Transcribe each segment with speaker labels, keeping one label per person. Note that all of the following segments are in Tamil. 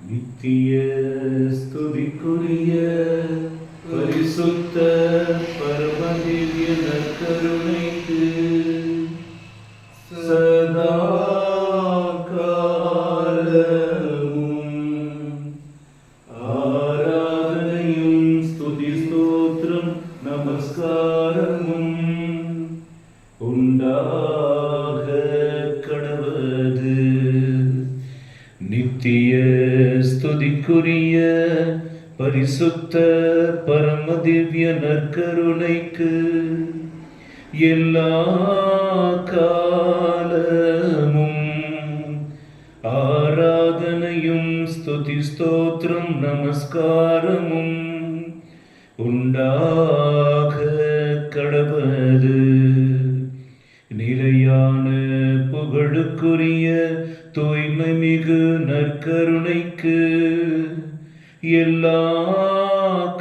Speaker 1: நித்திய ஸ்துதிக்குரிய பரிசுத்த பரமதிவ்ய நற்கருணைக்கு சதா காலமும் ஆராதனையும் ஸ்துதி ஸ்தோத்திரம் நமஸ்காரமும் உண்டாக கடவது. நித்திய ஸ்துதிக்குரிய பரிசுத்த பரமதிவ்ய நற்கருணைக்கு எல்லா காலமும் ஆராதனையும் ஸ்துதி ஸ்தோத்திரம் நமஸ்காரமும் உண்டாக கடவது. நிலையான புகழுக்குரிய தூய்மை மிகு நற்கருணைக்கு எல்லா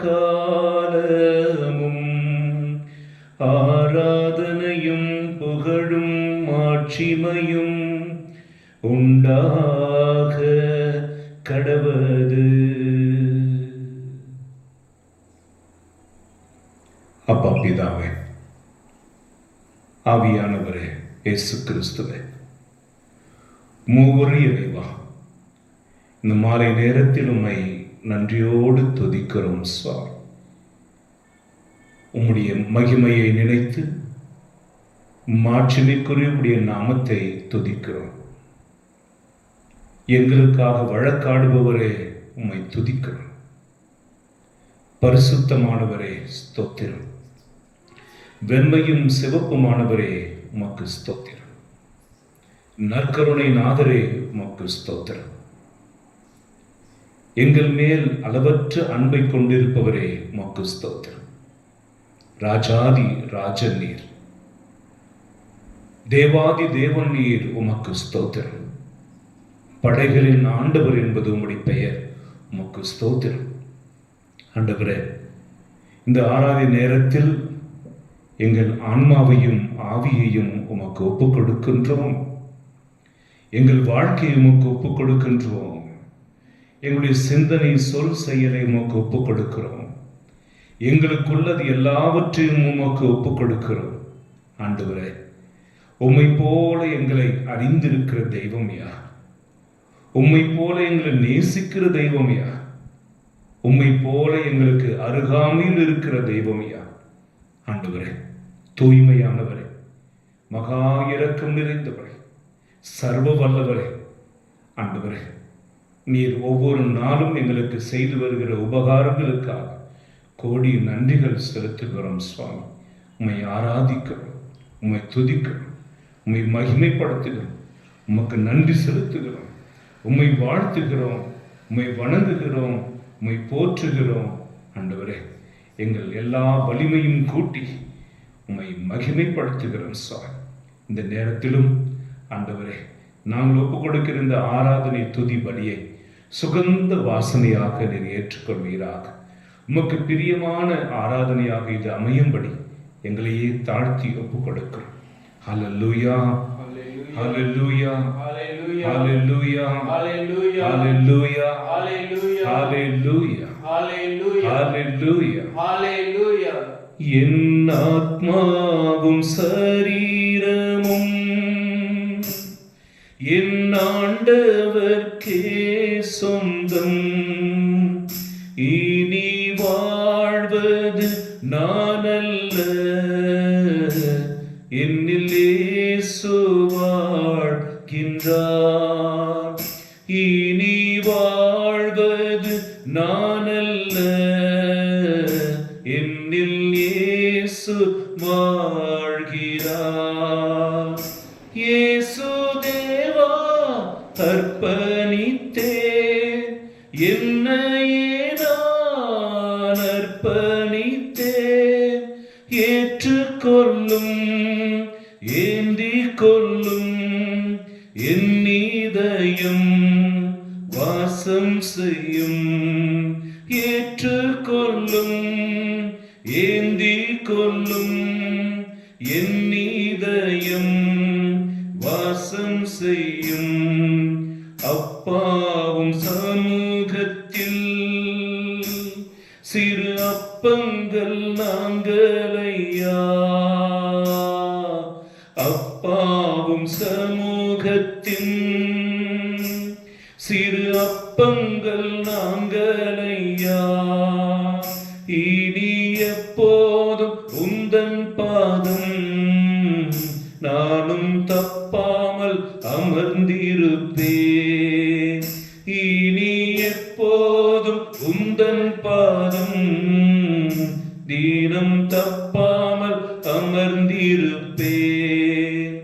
Speaker 1: காலமும் ஆராதனையும் புகழும் மாட்சிமையும் உண்டாக கடவது. அப்பா பிதாவே, ஆவியானவரே, இயேசு கிறிஸ்துவே, மூவரு இறைவா, இந்த மாலை நேரத்தில் உம்மை நன்றியோடு துதிக்கிறோம் சுவாமி. உம்முடைய மகிமையை நினைத்து மாட்சிமைக்குரிய உம்முடைய நாமத்தை துதிக்கிறோம். எங்களுக்காக வழக்காடுபவரே உம்மை துதிக்கிறோம். பரிசுத்தமானவரே ஸ்தோத்திரம். வெண்மையும் சிவப்புமானவரே உமக்கு ஸ்தோத்திரம். நற்கருணை நாதரே உமக்கு ஸ்தோத்திரம். எங்கள் மேல் அளவற்ற அன்பை கொண்டிருப்பவரே உமக்கு ஸ்தோத்திரம். ராஜாதி ராஜன் நீர், தேவாதி தேவன் நீர், உமக்கு ஸ்தோத்திரம். படைகளின் ஆண்டவர் என்பது உம்முடைய பெயர், உமக்கு ஸ்தோத்திரம். ஆண்டவரே, இந்த ஆராதனை நேரத்தில் எங்கள் ஆன்மாவையும் ஆவியையும் உமக்கு ஒப்புக் கொடுக்கின்றோம். எங்கள் வாழ்க்கையை உமக்கு ஒப்புக் கொடுக்கின்றோம். எங்களுடைய சிந்தனை, சொல், செயலை உமக்கு ஒப்புக் கொடுக்கிறோம். எங்களுக்குள்ளது எல்லாவற்றையும் உமக்கு ஒப்புக் கொடுக்கிறோம். ஆண்டவரே, உம்மை போல எங்களை அறிந்திருக்கிற தெய்வம் யார்? உம்மை போல எங்களை நேசிக்கிற தெய்வம் யார்? உம்மை போல எங்களுக்கு அருகாமையில் இருக்கிற தெய்வம் யார்? ஆண்டவரே, தூய்மையானவரே, மகா இரக்கம் நிறைந்தவரே, சர்வ வல்லவரே, ஆண்டவரே, நீர் ஒவ்வொரு நாளும் எங்களுக்கு செய்து வருகிற உபகாரங்களுக்காக கோடி நன்றிகள் செலுத்துகிறோம் சுவாமி. உம்மை ஆராதிக்கிறோம், உம்மை துதிக்கிறோம், உம்மை மகிமைப்படுத்துகிறோம், உமக்கு நன்றி செலுத்துகிறோம், உம்மை வாழ்த்துகிறோம், உம்மை வணங்குகிறோம், உம்மை போற்றுகிறோம். ஆண்டவரே, எங்கள் எல்லா வலிமையும் கூட்டி உம்மை மகிமைப்படுத்துகிறோம் சுவாமி. இந்த நேரத்திலும் ஆண்டவரே, நாங்கள் ஒப்புக் கொடுக்கிற இந்த ஆராதனை துதி பலியை சுகந்த வாசனையாக நீர் ஏற்றுக்கொள்வீராக. உமக்கு பிரியமான ஆராதனையாக இது அமையும்படி எங்களையே தாழ்த்தி ஒப்புக் கொடுக்கிறோம். ஹல்லேலூயா, ஹல்லேலூயா, ஹல்லேலூயா, ஹல்லேலூயா, ஹல்லேலூயா, ஹல்லேலூயா, ஹல்லேலூயா, ஹல்லேலூயா. என் ஆத்மாவும் சரீரமும் என் ஆண்டவர்க்கே சொந்தம். இனி வாழ்வது நான் அல்ல, என்னில் இயேசு வாழ்கின்றார். இனி வாழ்வது நான் அல்ல, என்னில் இயேசு வாழ்கிறார். இயேசு தேவா அர்ப்பணித்தே, என்னையே நான் அர்ப்பணித்தே. ஏற்றுக்கொள்ளும், ஏந்தி கொள்ளும், என் இதயம் வாசம் செய்யும். ஏற்றுக்கொள்ளும், ஏந்தி கொள்ளும், என் இதயம் வாசம் செய்யும். அப்பாவும் சமூக அப்பங்கள் நாங்களையா, அப்பாவும் சமூகத்தின் சிறு அப்பங்கள் நாங்களையா, இனி எப்போதும் உந்தன் பாதம் நானும் தப்பாமல் அமர்ந்திருப்பேன். இனி எப்போதும் உந்தன் பாதம் தீனம் தப்பாமல் அமர்ந்திருப்பேன்.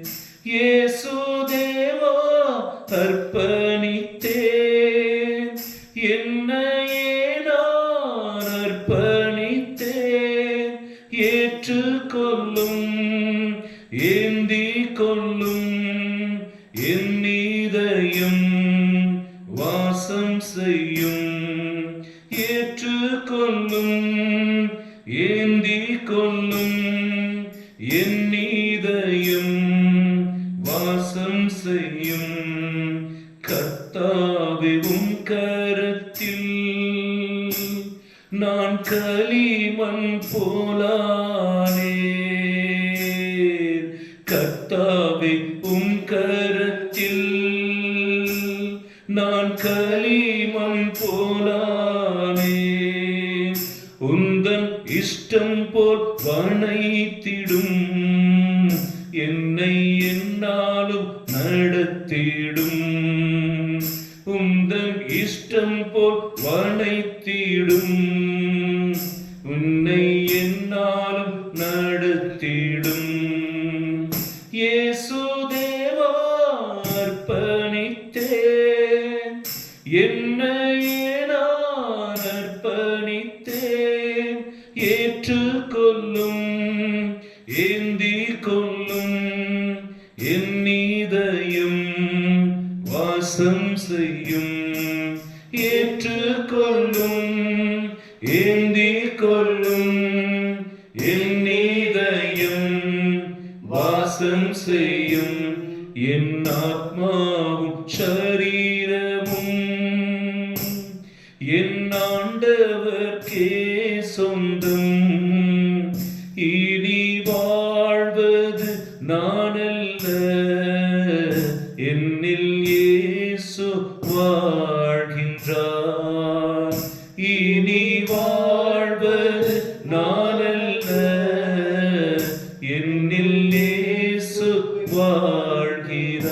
Speaker 1: இயேசு தேவா அர்ப்பணித்தேன், என்னையே நான் அர்ப்பணித்தேன். ஏற்றுக்கொள்ளும் ஏந்தி கொள்ளும் என் இதயம் வாசம் செய்யும். ஏற்றுக்கொள்ளும் ஏந்தி கொள்ளும் என் இதயம் வாசம் செய்யும். கர்த்தாவே உம் கரத்தில் நான் களிமண் போலானேன். கர்த்தாவே உம் கரத்தில் நான் களிமண் போலானேன். உந்தன் இஷ்டம் போல் வனைத்திடும், என்னை என்னாலும் நடத்திடும். உந்தன் இஷ்டம் போல் வனைத்திடும், உன்னை என்னாலும் நடத்திடும். இயேசு தேவா அர்ப்பணித்தேன், என்னையே நான் அர்ப்பணித்தேன். ஏற்றுக்கொள்ளும் ஏந்தி கொள்ளும் என் இதயம் வாசம் செய்யும். ஏற்றுக்கொள்ளும் ஏந்தி கொள்ளும் என் இதயம் வாசம் செய்யும். என் ஆத்மாவும் சரீரமும் என் ஆண்டவர்க்கே சொந்தம். இனி வாழ்வது நானல்ல, என்னில் இயேசு வாழ்கின்றார். இனி வாழ்வது நானல்ல, என்னில் இயேசு வாழ்கிறார்.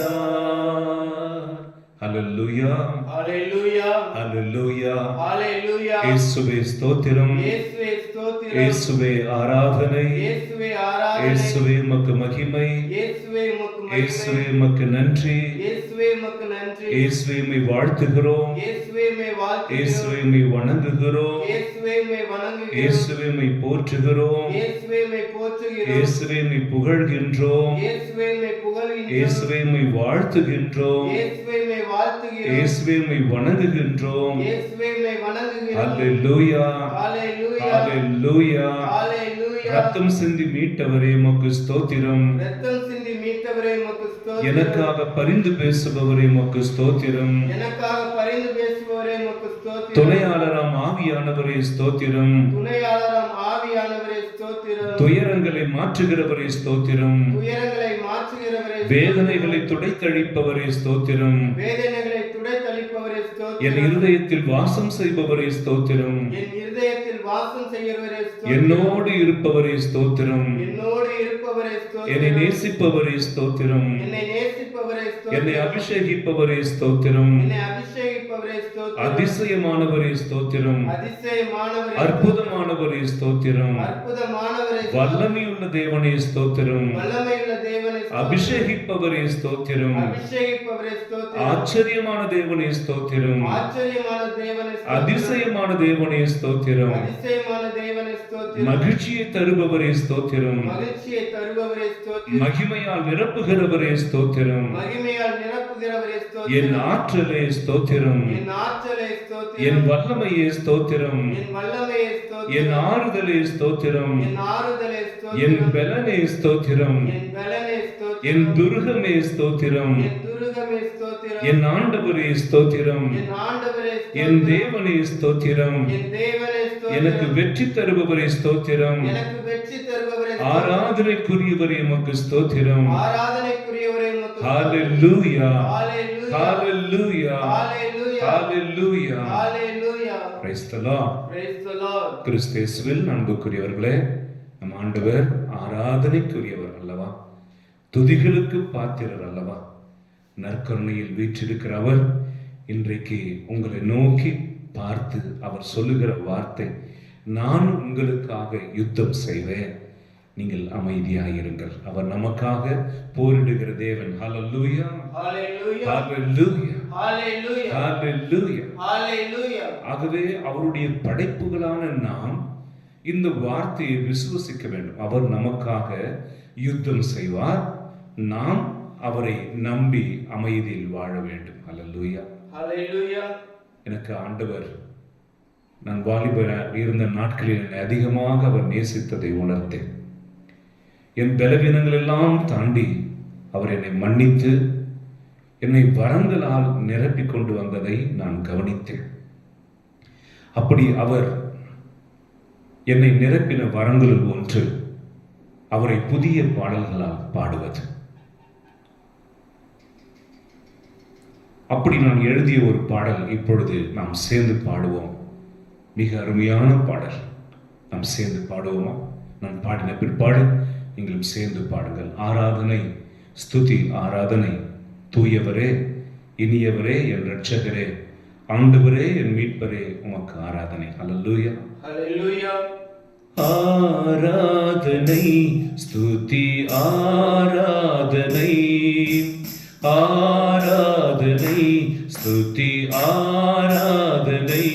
Speaker 1: ஹல்லேலூயா,
Speaker 2: ஹல்லேலூயா,
Speaker 1: ஹல்லேலூயா,
Speaker 2: ஹல்லேலூயா.
Speaker 1: இயேசுவே ஸ்தோத்திரம்,
Speaker 2: இயேசுவே ஸ்தோத்திரம்,
Speaker 1: இயேசுவே ஆராதனை,
Speaker 2: இயேசுவே ஆராதனை,
Speaker 1: இயேசுவே உமக்கு மகிமை,
Speaker 2: இயேசுவே உமக்கு மகிமை,
Speaker 1: இயேசுவே உமக்கு நன்றி,
Speaker 2: இயேசுவே உமக்கு நன்றி,
Speaker 1: இயேசுவே உம்மை வாழ்த்துகிறோம்,
Speaker 2: இயேசுவே உம்மை வாழ்த்துகிறோம்,
Speaker 1: இயேசுவே உம்மை வணங்குகிறோம்,
Speaker 2: இயேசுவே உம்மை வணங்குகிறோம்,
Speaker 1: இயேசுவே உம்மை போற்றுகிறோம்,
Speaker 2: இயேசுவே உம்மை போற்றுகிறோம்,
Speaker 1: இயேசுவே உம்மை புகழ்கின்றோம்,
Speaker 2: இயேசுவே உம்மை புகழ்கின்றோம்,
Speaker 1: இயேசுவே உம்மை வாழ்த்துகின்றோம்,
Speaker 2: இயேசுவே உம்மை வாழ்த்துகிறோம்,
Speaker 1: இயேசுவே உம்மை வணங்குகின்றோம்.
Speaker 2: இயேசுவே உம்மை வணங்குகிறோம்.
Speaker 1: ஹல்லேலூயா,
Speaker 2: ஹல்லேலூயா,
Speaker 1: ஹல்லேலூயா.
Speaker 2: ஹல்லேலூயா.
Speaker 1: ரத்தம் சிந்தி மீட்டவரே உமக்கு ஸ்தோத்திரம்,
Speaker 2: ரத்தம் சிந்தி மீட்டவரே உமக்கு ஸ்தோத்திரம்,
Speaker 1: எனக்காக பரிந்து பேசுபவரே உமக்கு ஸ்தோத்திரம்,
Speaker 2: எனக்காக பரிந்து பேசுபவரே உமக்கு ஸ்தோத்திரம்,
Speaker 1: துணையாளராம் ஆவியானவரே ஸ்தோத்திரம்,
Speaker 2: துணையாளராம் ஆவியானவரே ஸ்தோத்திரம்,
Speaker 1: துயரங்களை மாற்றுகிறவரே ஸ்தோத்திரம்,
Speaker 2: துயரங்களை மாற்றுகிறவரே,
Speaker 1: வேதனைகளை துடைத்தழிப்பவரே ஸ்தோத்திரம்,
Speaker 2: வேதனைகளை துடைத்தளிப்பவரே
Speaker 1: என்
Speaker 2: ஸ்தோத்திரம்,
Speaker 1: இருதயத்தில் வாசம் செய்பவரே ஸ்தோத்திரம்,
Speaker 2: என் இருதயத்தில் வாசம் செய்கிறவரே ஸ்தோத்திரம்,
Speaker 1: என்னோடு இருப்பவரே ஸ்தோத்திரம்,
Speaker 2: என்னோடு இருப்பவரே
Speaker 1: என்னை
Speaker 2: ஸ்தோத்திரம்,
Speaker 1: நேசிப்பவரே ஸ்தோத்திரம்,
Speaker 2: என்னை நேசிப்பவரே
Speaker 1: என்னை
Speaker 2: ஸ்தோத்திரம்,
Speaker 1: அபிஷேகிப்பவரே ஸ்தோத்திரம்,
Speaker 2: என்னை அபிஷேகிப்பவரே ஸ்தோத்திரம்,
Speaker 1: அதிசயமானவரே ஸ்தோத்திரம்,
Speaker 2: அதிசயமானவரே,
Speaker 1: அற்புதமானவரே ஸ்தோத்திரம்,
Speaker 2: அற்புதமானவரே,
Speaker 1: வல்லமையுள்ள தேவனே ஸ்தோத்திரம்,
Speaker 2: வல்லமையுள்ள தேவனே ஸ்தோத்திரம்,
Speaker 1: அபிஷேகிப்பவரே ஸ்தோத்திரம்,
Speaker 2: அபிஷேகிப்பவரே ஸ்தோத்திரம்,
Speaker 1: ஆச்சரியமான தேவனே ஸ்தோத்திரம்,
Speaker 2: ஆச்சரியமான தேவனே ஸ்தோத்திரம்,
Speaker 1: அதிசயமான தேவனே ஸ்தோத்திரம்,
Speaker 2: அதிசயமான தேவனே ஸ்தோத்திரம்,
Speaker 1: மகிழ்ச்சியை தருபவரே ஸ்தோத்திரம்,
Speaker 2: மகிழ்ச்சியை தருபவரே ஸ்தோத்திரம்,
Speaker 1: மகிமையால் நிரப்புகிறவரே ஸ்தோத்திரம்,
Speaker 2: மகிமையால் நிரப்புகிறவரே
Speaker 1: என்
Speaker 2: ஸ்தோத்திரம்,
Speaker 1: ஆற்றலே ஸ்தோத்திரம்,
Speaker 2: என் ஆற்றலே ஸ்தோத்திரம்,
Speaker 1: என் வல்லமையே ஸ்தோத்திரம்,
Speaker 2: என் வல்லமையே
Speaker 1: என்
Speaker 2: ஸ்தோத்திரம்,
Speaker 1: ஆறுதலே ஸ்தோத்திரம்,
Speaker 2: என் ஆறுதலே
Speaker 1: என்
Speaker 2: ஸ்தோத்திரம்,
Speaker 1: பலனே ஸ்தோத்திரம்,
Speaker 2: என் பலனே ஸ்தோத்திரம்,
Speaker 1: என் துருகமே ஸ்தோத்திரம்,
Speaker 2: என் துருகமே ஸ்தோத்திரம்,
Speaker 1: என் ஆண்டவரே ஸ்தோத்திரம்,
Speaker 2: என் ஆண்டவரே
Speaker 1: என்
Speaker 2: ஸ்தோத்திரம்,
Speaker 1: தேவனே ஸ்தோத்திரம்,
Speaker 2: என் தேவனே ஸ்தோத்திரம்,
Speaker 1: எனக்கு வெற்றி தருபவரே ஸ்தோத்திரம்.
Speaker 2: எனக்கு வெற்றி தருபவரே
Speaker 1: ஆராதனைக்குரியவரே உமக்கு ஸ்தோத்திரம்.
Speaker 2: ஆராதனைக்குரியவரே உமக்கு
Speaker 1: ஹalleluya,
Speaker 2: ஹalleluya,
Speaker 1: ஹalleluya,
Speaker 2: ஹalleluya,
Speaker 1: ஹalleluya.
Speaker 2: ஹalleluya.
Speaker 1: Praise the Lord.
Speaker 2: Praise the Lord.
Speaker 1: கிறிஸ்தேசுவில் அன்புக்குரியவர்களே, நம் ஆண்டவர் ஆராதனைக்குரியவர் அல்லவா, துதிகளுக்கு பாத்திரர் அல்லவா, நற்கருணையில் வீற்றிருக்கிற அவர் இன்றைக்கு உங்களை நோக்கி பார்த்து அவர் சொல்லுகிற வார்த்தை, நான் உங்களுக்காக யுத்தம் செய்வேன், நீங்கள் அமைதியாயிருங்கள். அவர் நமக்காக போரிடுகிற தேவன். ஹalleluya,
Speaker 2: ஹalleluya,
Speaker 1: ஹalleluya,
Speaker 2: ஹalleluya,
Speaker 1: ஹalleluya.
Speaker 2: ஹalleluya.
Speaker 1: ஆகவே அவருடைய படைப்புகளான நாம் இந்த வார்த்தையை விசுவசிக்க வேண்டும். அவர் நமக்காக யுத்தம் செய்வார், நாம் அவரை நம்பி அமைதியில் வாழ வேண்டும். ஹalleluya,
Speaker 2: ஹalleluya.
Speaker 1: எனக்கு ஆண்டவர், நான் வாலிபராக இருந்த நாட்களில் என்னை அதிகமாக அவர் நேசித்ததை உணர்த்தேன். என் பலவீனங்கள் எல்லாம் தாண்டி அவர் என்னை மன்னித்து என்னை வரங்களால் நிரப்பிக் கொண்டு வந்ததை நான் கவனித்தேன். அப்படி அவர் என்னை நிரப்பின வரங்களில் ஒன்று அவரை புதிய பாடல்களால் பாடுவது. அப்படி நான் எழுதிய ஒரு பாடல் இப்பொழுது நாம் சேர்ந்து பாடுவோம். மிக அருமையான பாடல். நாம் சேர்ந்து பாடுவோமா? நான் பாடின பிற்பாடு நீங்களும் சேர்ந்து பாடுங்கள். ஆராதனை, ஸ்துதி, ஆராதனை. தூயவரே, இனியவரே, என் இரட்சகரே, ஆண்டவரே, என் மீட்பரே, உமக்கு ஆராதனை. ஹalleluya,
Speaker 2: ஹalleluya.
Speaker 1: ஆராதனை, ஸ்துதி, ஆராதனை, ஆராதனை, ஸ்துதி, ஆராதனை.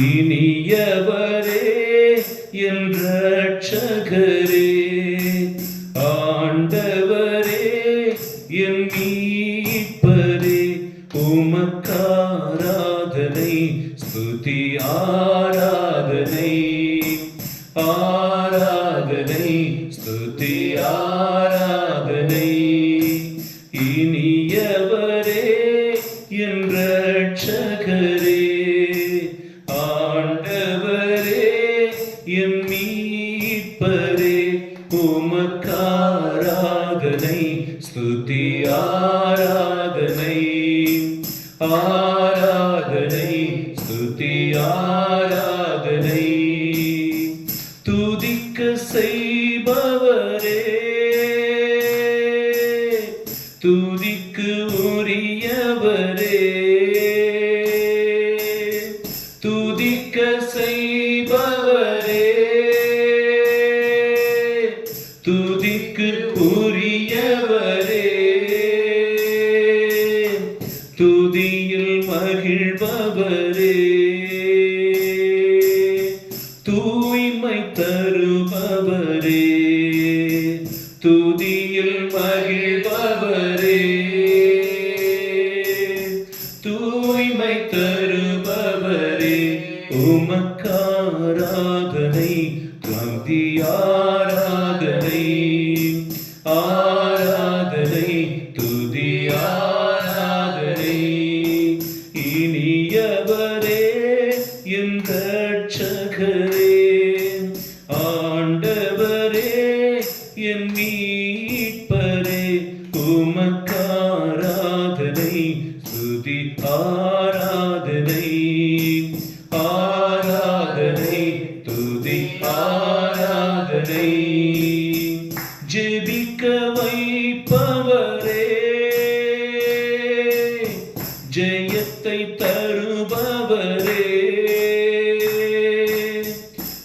Speaker 1: இனியவரே, என் இரட்சகரே, ஆண்டவரே, என் மீட்பரே, உமக்கு ஆராதனை, ஸ்துதி, ஆராதனை, ஆராதனை, ஸ்துதி, ஆராதனை. இனியவரே, என் இரட்சகரே, ஆண்டவரே, என் மீட்பரே, உமக்கு ஆராதனை, ஸ்துதி, ஆராதனை, ஆராதனை, ஸ்துதி, ஆராதனை. துதிக்க செய்பவரே, துதிக்கு உரியவரே, துதிக்க செய்பவரே, துதிக்கு உரியவரே, துதியில் மகிழ்பவரே, தூய்மை தருபவரே, துதியில் மகிழ்பவரே, தூய்மை தருபவரே, உமக்கு ஆராதனை, துதி, ஆராதனை, ஆராதனை, துதி, ஆராதனை. இனியவரே, என் இரட்சகரே, ஆண்டவரே, என் மீட்பரே, உமக்கு ஆராதனை, ஸ்துதி, ஆராதனை, ஆராதனை, துதி, ஆராதனை. ஜெபிக்க வைப்பவரே, ஜெயத்தை தருபவரே,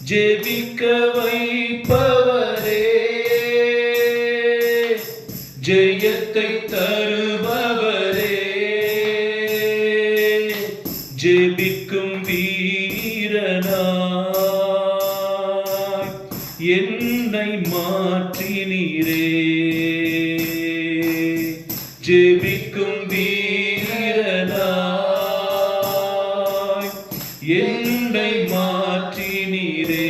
Speaker 1: ஜெபிக்க வைப்பவரே, ஜெயத்தை தருபவரே, ஜெபிக்கும் வீரனாய் என்னை மாற்றினீரே, ஜெபிக்கும் வீரனாய் என்னை மாற்றினீரே,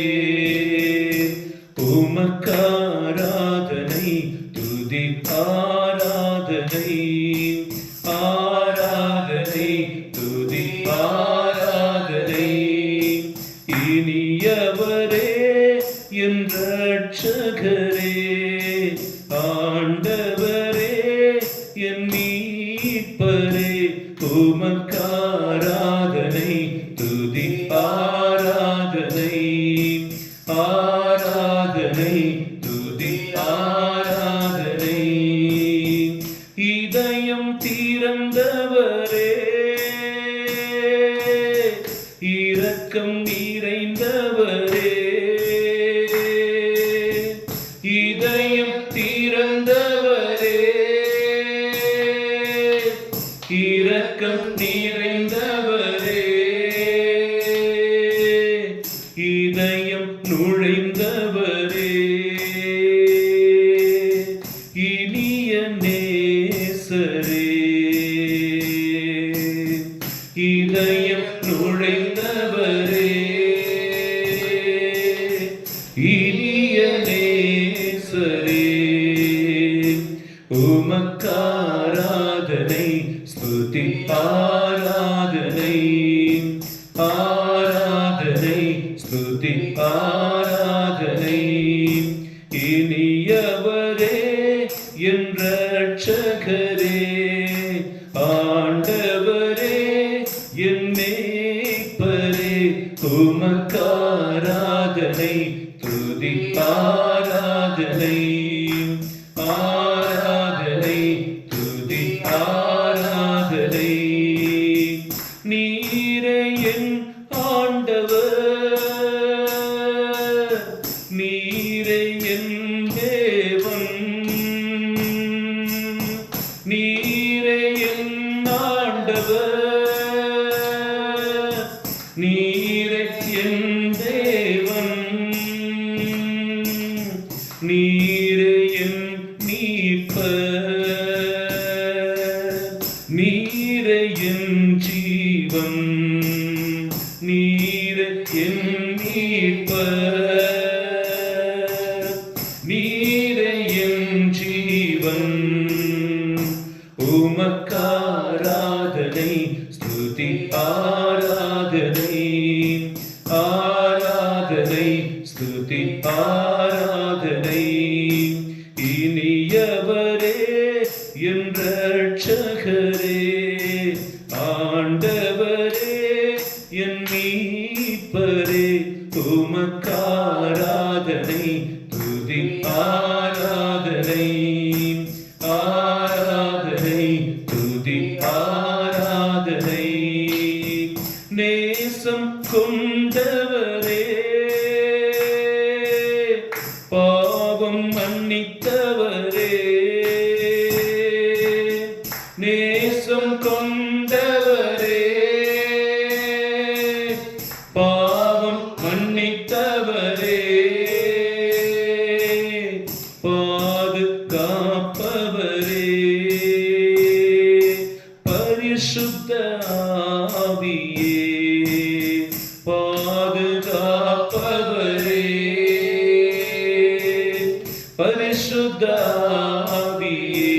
Speaker 1: உமக்கு ஆராதனை, துதி, ஆராதனை, ஆராதனை, துதி, ஆராதனை. என் மீட்பரே உமக்காராதனை துதி ஆராதனை ஆராதனை துதி ஆராதனை இதயம் திறந்தவரே இரக்கம் நிறைந்தவரே இதயம் திறந்தவரே இரக்கம் நிறைந்தவரே இதயம் நுழைந்தவரே இனிய நேசரே இதயம் நுழைந்தவரே இனிய நேசரே உமக்காராதனை ஸ்துதி ஆராதனை ஆராதனை ஸ்துதி ஆராதனை இனியவரே என் இரட்சகரே ஆண்டவரே என் மேய்ப்பரே உமக்காராதனை துதி ஆராதனை ஆராதனை துதி ஆராதனை நீரே என் ஆண்டவர் நீரே என் தேவன் நீரே என் ஆண்டவர் நீரே என் தேவன் நீரே என் மீட்பர் நீரே என் ஜீவன் நீரே என் மீட்பர் நீரே என் ஜீவன் உமக்காராதனை ஸ்துதி ஆராதனை ஆராதனை ஸ்துதி ஆராதனை இனியவரே என் இரட்சகரே ஆண்டவரே என் மீட்பரே உமக்காராதனை துதி ஆராதனை ஆராதனை துதி ஆராதனை நேசம் கொண்டவரே பாவம் மன்னித்தவரே நேசம் கொண்டவரே பாவம் மன்னித்தவரே பாதுகாப்பவரே பரிசுத்த ஆவியே பாதுகாப்பவரே பரிசுத்த ஆவியே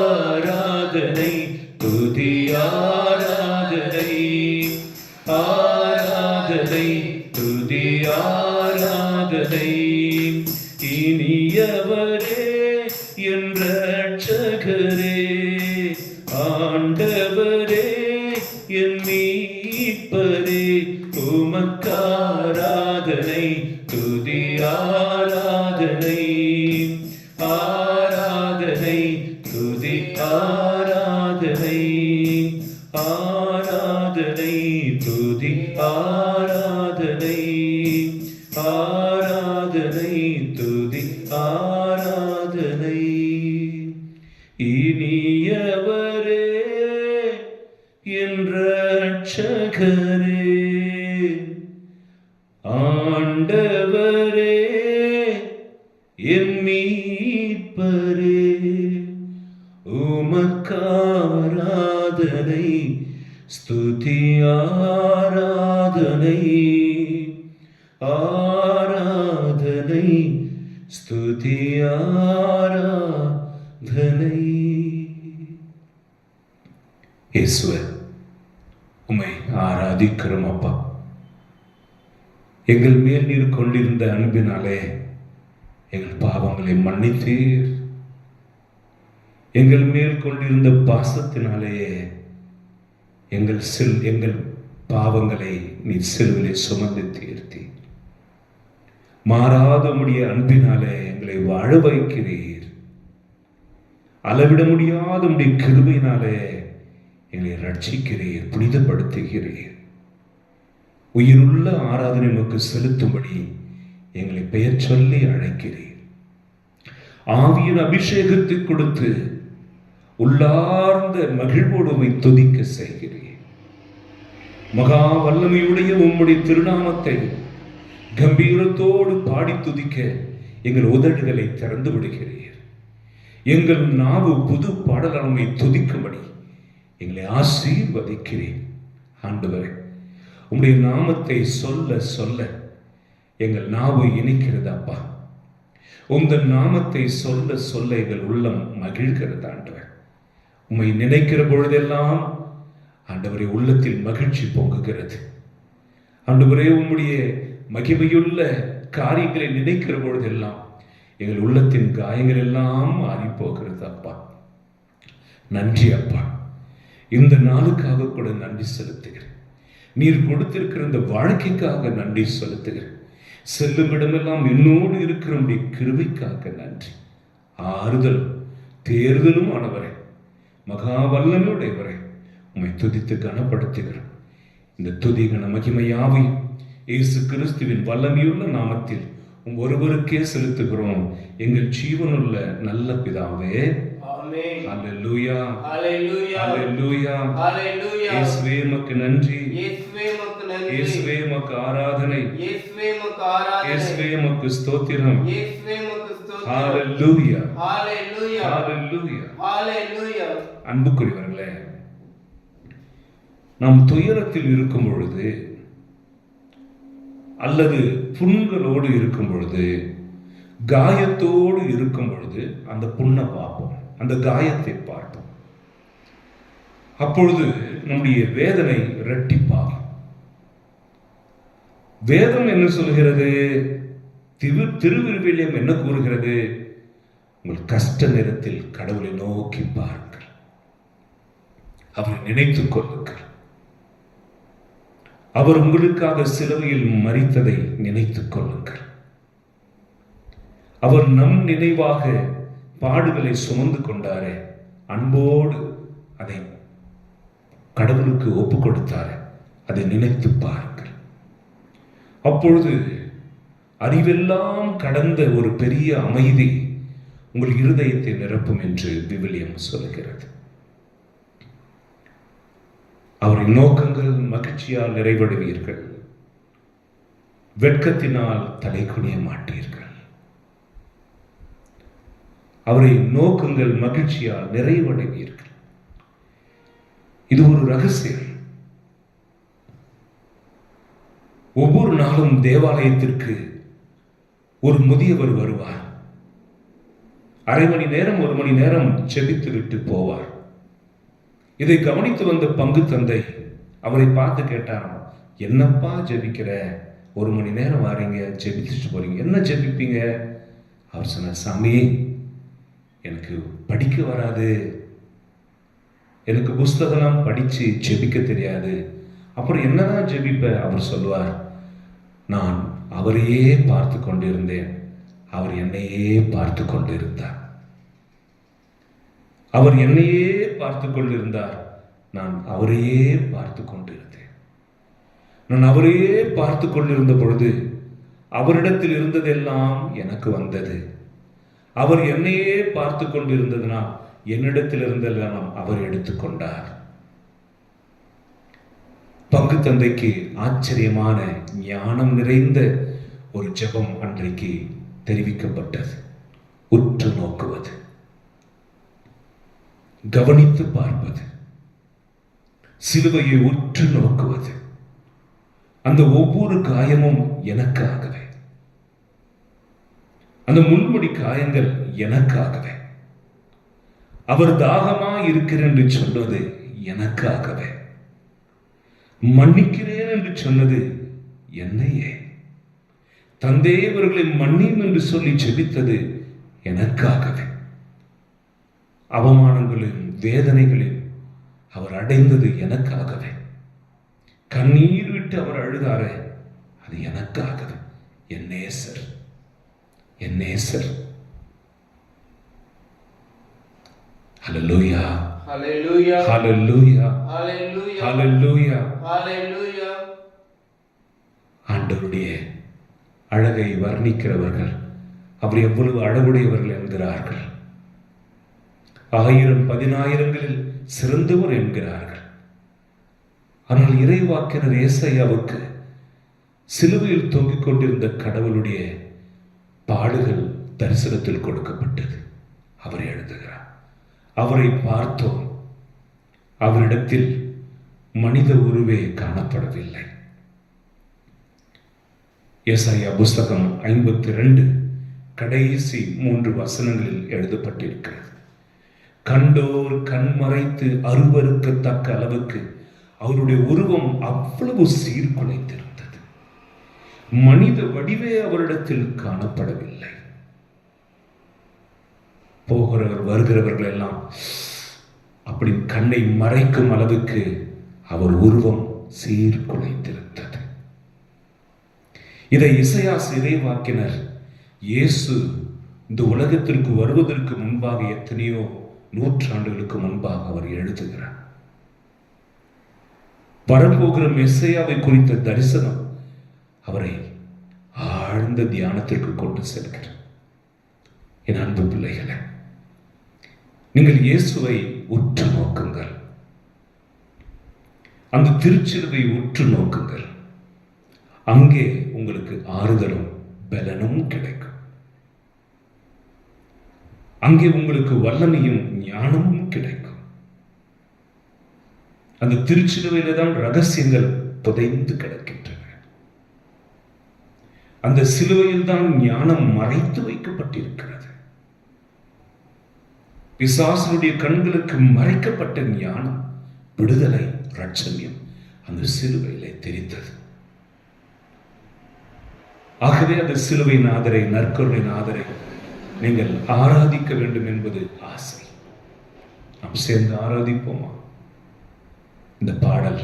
Speaker 1: உமக்காராதனை துதி ஆராதனை ஆராதனை துதி ஆராதனை இனியவரே என் இரட்சகரே ஆண்டவரே என் மீட்பரே உமக்காராதனை துதி ஆராதனை ஆராதனை துதி ஆராதனை ஆராதனை துதி ஆராதனை ஆராதனை துதி ஆராதனை இனியவரே என் இரட்சகரே ஆண்டவரே என் மீட்பரே உமக்காராதனை ஸ்துதி ஆராதனை ஆராதனை ஸ்துதி ஆராதனை இயேசுவே உம்மை ஆராதிக்கிறோம் அப்பா. எங்கள் மேல் நீர் கொண்டிருந்த அன்பினாலே எங்கள் பாவங்களை மன்னித்தீர். எங்கள் மேல் கொண்டிருந்த பாசத்தினாலேயே எங்கள் பாவங்களை நீ சிலுவிலே சுமந்து தீர்த்தி மாறாத உம்முடைய அன்பினாலே எங்களை வாழ வைக்கிறீர். அளவிட முடியாத உம்முடைய கிருபையினாலே எங்களை ரட்சிக்கிறீர், புனிதப்படுத்துகிறீர். உயிருள்ள ஆராதனை உமக்கு செலுத்தும்படி எங்களை பெயர் சொல்லி அழைக்கிறீர். ஆவியின் அபிஷேகத்தை கொடுத்து உள்ளார்ந்த மகிழ்வோடு உம்மை துதிக்க செய்கிறீர். மகா வல்லமையுடைய உம்முடைய திருநாமத்தை கம்பீரத்தோடு பாடி துதிக்க எங்கள் உதடுகளை திறந்து விடுகிறீர். எங்கள் நாவு புது பாடலாமை துதிக்கும்படி எங்களை ஆசீர்வதிக்கிறேன். ஆண்டவரே, உம்முடைய நாமத்தை சொல்ல சொல்ல எங்கள் நாவு இனிக்கிறது அப்பா. உங்கள் நாமத்தை சொல்ல சொல்ல எங்கள் உள்ளம் மகிழ்கிறது ஆண்டவர். உம்மை நினைக்கிற பொழுதெல்லாம் ஆண்டவரே உள்ளத்தில் மகிழ்ச்சி பொங்குகிறது. ஆண்டவரே, உம்முடைய மகிமையுள்ள காரியங்களை நினைக்கிற பொழுதெல்லாம் எங்கள் உள்ளத்தின் காயங்கள் எல்லாம் மாறி போகிறது அப்பா. நன்றி அப்பா. இந்த நாளுக்காக கூட நன்றி செலுத்துகிறேன். நீர் கொடுத்திருக்கிற இந்த வாழ்க்கைக்காக நன்றி செலுத்துகிறேன். செல்லும் இடமெல்லாம் என்னோடு இருக்கிற உடைய கிருபைக்காக நன்றி. ஆறுதலும் தேர்தலும் ஆனவரே, மகா வல்லமையுடையவரே, உம்மை துதித்து கனப்படுத்துகிறோம். இந்த துதி கன மகிமையாவை இயேசு கிறிஸ்துவின் வல்லமையுள்ள நாமத்தில் ஒருவருக்கே செலுத்துகிறோம், எங்கள் ஜீவனுள்ள நல்ல பிதாவே.
Speaker 2: ஆமென்.
Speaker 1: ஹல்லேலூயா,
Speaker 2: ஹல்லேலூயா,
Speaker 1: ஹல்லேலூயா,
Speaker 2: ஹல்லேலூயா.
Speaker 1: இயேசுவே உமக்கு நன்றி,
Speaker 2: இயேசுவே உமக்கு நன்றி,
Speaker 1: இயேசுவே உமக்கு ஆராதனை,
Speaker 2: இயேசுவே உமக்கு ஆராதனை,
Speaker 1: இயேசுவே உமக்கு ஸ்தோத்திரம்.
Speaker 2: இயேசுவே உமக்கு ஸ்தோத்திரம்.
Speaker 1: ஹல்லேலூயா,
Speaker 2: ஹல்லேலூயா,
Speaker 1: ஹல்லேலூயா.
Speaker 2: ஹல்லேலூயா.
Speaker 1: அன்புக்குரியவர்களே, நாம் துயரத்தில் இருக்கும் பொழுது அல்லது புண்களோடு இருக்கும் பொழுது, காயத்தோடு இருக்கும் பொழுது அந்த புண்ணை பார்ப்போம், அந்த காயத்தை பார்ப்போம். அப்பொழுது நம்முடைய வேதனை இரட்டிப்பாகும். வேதம் என்ன சொல்கிறது? திருவிவிலியம் என்ன கூறுகிறது? உங்கள் கஷ்ட நேரத்தில் கடவுளை நோக்கி பாருங்கள், அவரை நினைத்துக் கொள்ளுங்கள். அவர் உங்களுக்காக சிலுவையில் மரித்ததை நினைத்துக் கொள்ளுங்கள். அவர் நம் நினைவாக பாடுகளை சுமந்து கொண்டாரே, அன்போடு அதை கடவுளுக்கு ஒப்பு கொடுத்தாரே, அதை நினைத்து பாருங்கள். அப்பொழுது அறிவெல்லாம் கடந்த ஒரு பெரிய அமைதி உங்கள் இருதயத்தை நிரப்பும் என்று விவிலியம் சொல்கிறது. அவரின் நோக்கங்கள் மகிழ்ச்சியால் நிறைவடைவீர்கள், வெட்கத்தினால் தலை குனிய மாட்டீர்கள். அவரை நோக்கங்கள் மகிழ்ச்சியால் நிறைவடைவீர்கள். இது ஒரு ரகசியம். ஒவ்வொரு நாளும் தேவாலயத்திற்கு ஒரு முதியவர் வருவார். அரை மணி நேரம் 1 மணி நேரம் செபித்து விட்டு போவார். இதை கவனித்து வந்த பங்கு தந்தை அவரை பார்த்து கேட்டாராம், என்னப்பா ஜெபிக்கிற? 1 மணி நேரம் வாரீங்க, ஜெபிச்சுட்டு போறீங்க, என்ன ஜெபிப்பீங்க? அவர் சொன்னார், சாமி, எனக்கு படிக்க வராது, எனக்கு புஸ்தகம் படிச்சு ஜெபிக்க தெரியாது, அப்புறம் என்னதான் ஜெபிப்ப? அவர் சொல்லுவார், நான் அவரையே பார்த்து கொண்டிருந்தேன், அவர் என்னையே பார்த்து கொண்டிருந்தார். அவர் என்னையே பார்த்து கொண்டிருந்தார், நான் அவரையே பார்த்து கொண்டிருந்தேன். நான் அவரையே பார்த்து கொண்டிருந்த பொழுது அவரிடத்தில் இருந்ததெல்லாம் எனக்கு வந்தது. அவர் என்னையே பார்த்து கொண்டிருந்ததுனால் என்னிடத்தில் இருந்ததெல்லாம் அவர் எடுத்துக்கொண்டார். பங்கு தந்தைக்கு ஆச்சரியமான ஞானம் நிறைந்த ஒரு ஜெபம் அன்றைக்கு தெரிவிக்கப்பட்டது. உற்று நோக்குவது, கவனித்து பார்ப்பது, சிலுவையை உற்று நோக்குவது. அந்த ஒவ்வொரு காயமும் எனக்காகவே, அந்த முள்முடி காயங்கள் எனக்காகவே. அவர் தாகமா இருக்கிறேன் என்று சொன்னது எனக்காகவே. மன்னிக்கிறேன் என்று சொன்னது என்னையே. தந்தை இவர்களை மன்னியும் என்று சொல்லி ஜெபித்தது எனக்காகவே. அவமானங்களையும் வேதனைகளையும் அவர் அடைந்தது எனக்காகவே. கண்ணீர் விட்டு அவர் அழுதாரே, அது எனக்காகவே. என் நேசர், என் நேசர். ஹல்லேலூயா,
Speaker 2: ஹல்லேலூயா,
Speaker 1: ஹல்லேலூயா,
Speaker 2: ஹல்லேலூயா,
Speaker 1: ஹல்லேலூயா.
Speaker 2: ஹல்லேலூயா.
Speaker 1: ஆண்டவருடைய அழகை வர்ணிக்கிறவர்கள் அவர் எவ்வளவு அழகுடையவர்கள் என்கிறார்கள். 1000 10,000களில் சிறந்தவர் என்கிறார்கள். ஆனால் இறைவாக்கினர் ஏசாயாவுக்கு சிலுவையில் தொங்கிக் கொண்டிருந்த கடவுளுடைய பாடுகள் தரிசனத்தில் கொடுக்கப்பட்டது. அவர் எழுதுகிறார், அவரை பார்த்தோம், அவரிடத்தில் மனித உருவே காணப்படவில்லை. ஏசாயா புஸ்தகம் 52 கடைசி 3 வசனங்களில் எழுதப்பட்டிருக்கிறது. கண்டோர் கண்மறைத்து அருவருக்கத்தக்க அளவுக்கு அவருடைய உருவம் அவ்வளவு சீர்குலைத்திருந்தது. மனித வடிவே அவரிடத்தில் காணப்படவில்லை. போகிறவர் வருகிறவர்கள் எல்லாம் அப்படி கண்ணை மறைக்கும் அளவுக்கு அவர் உருவம் சீர்குலைத்திருந்தது. இதை இசையாஸ் இறைவாக்கினர் இயேசு இந்த உலகத்திற்கு வருவதற்கு முன்பாக எத்தனையோ நூற்றாண்டுகளுக்கு முன்பாக அவர் எழுதுகிறார். வரப்போகிற மெஸ்ஸையாவை குறித்த தரிசனம் அவரை ஆழ்ந்த தியானத்திற்கு கொண்டு செல்கிறார். என் அன்பு பிள்ளைகளை, நீங்கள் இயேசுவை உற்று நோக்குங்கள். அந்த திருச்சிலுவை உற்று நோக்குங்கள். அங்கே உங்களுக்கு ஆறுதலும் பலனும் கிடைக்கும். அங்கே உங்களுக்கு வல்லமையும் ஞானமும் கிடைக்கும். அந்த திருச்சிலுவையில தான் ரகசியங்கள் புதைந்து கிடக்கின்றன. அந்த சிலுவையில் தான் ஞானம் மறைத்து வைக்கப்பட்டிருக்கிறது. பிசாசனுடைய கண்களுக்கு மறைக்கப்பட்ட ஞானம், விடுதலை, ரட்சண்யம் அந்த சிலுவையிலே தெரிந்தது. ஆகவே அந்த சிலுவை நாதரை, நற்கருணை நாதரை நீங்கள் ஆராதிக்க வேண்டும் என்பது ஆசை. நாம் சேர்ந்து ஆராதிப்போமா? இந்த பாடல்,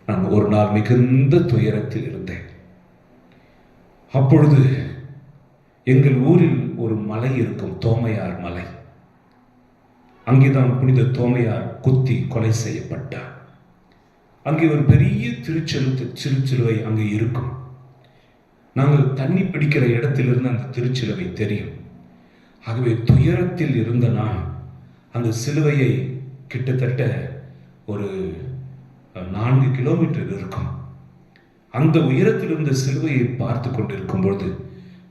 Speaker 1: நான் ஒரு நாள் மிகுந்த துயரத்தில் இருந்தேன். அப்பொழுது எங்கள் ஊரில் ஒரு மலை இருக்கும், தோமையார் மலை. அங்கேதான் புனித தோமையார் குத்தி கொலை செய்யப்பட்டார். அங்கே ஒரு பெரிய திருச்சிலுவை அங்கே இருக்கும். நாங்கள் தண்ணி பிடிக்கிற இடத்திலிருந்து அந்த திருச்சிலுவை தெரியும். ஆகவே துயரத்தில் இருந்த நான் அந்த சிலுவையை கிட்டத்தட்ட ஒரு 4 கிலோமீட்டர் இருக்கும், அந்த உயரத்தில் இருந்த சிலுவையை பார்த்து கொண்டிருக்கும் பொழுது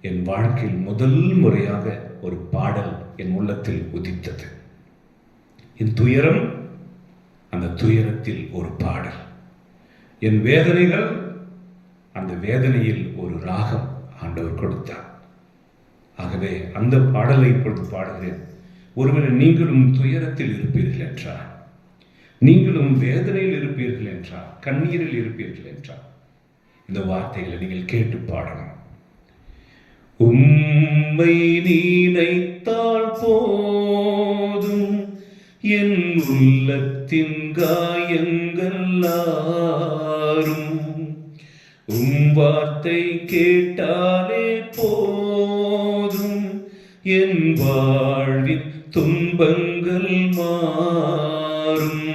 Speaker 1: என் வாழ்க்கையில் முதல் முறையாக ஒரு பாடல் என் உள்ளத்தில் உதித்தது. என் துயரம், அந்த துயரத்தில் ஒரு பாடல். என் வேதனைகள், அந்த வேதனையில் ஒரு ராகம் ஆண்டவர் கொடுத்தார். ஆகவே அந்த பாடலை இப்பொழுது பாடுகிறேன். ஒருவேளை நீங்களும் துயரத்தில் இருப்பீர்கள் என்றால், நீங்களும் வேதனையில் இருப்பீர்கள் என்றால், கண்ணீரில் இருப்பீர்கள் என்றால், இந்த வார்த்தைகளை நீங்கள் கேட்டு பாடணும். உம்மை நினைத்தால் போதும் என் உள்ளத்தின் காயங்கள் ஆறும். வார்த்தை கேட்டாலே போதும் என் வாழ்வின் துன்பங்கள் மாறும்.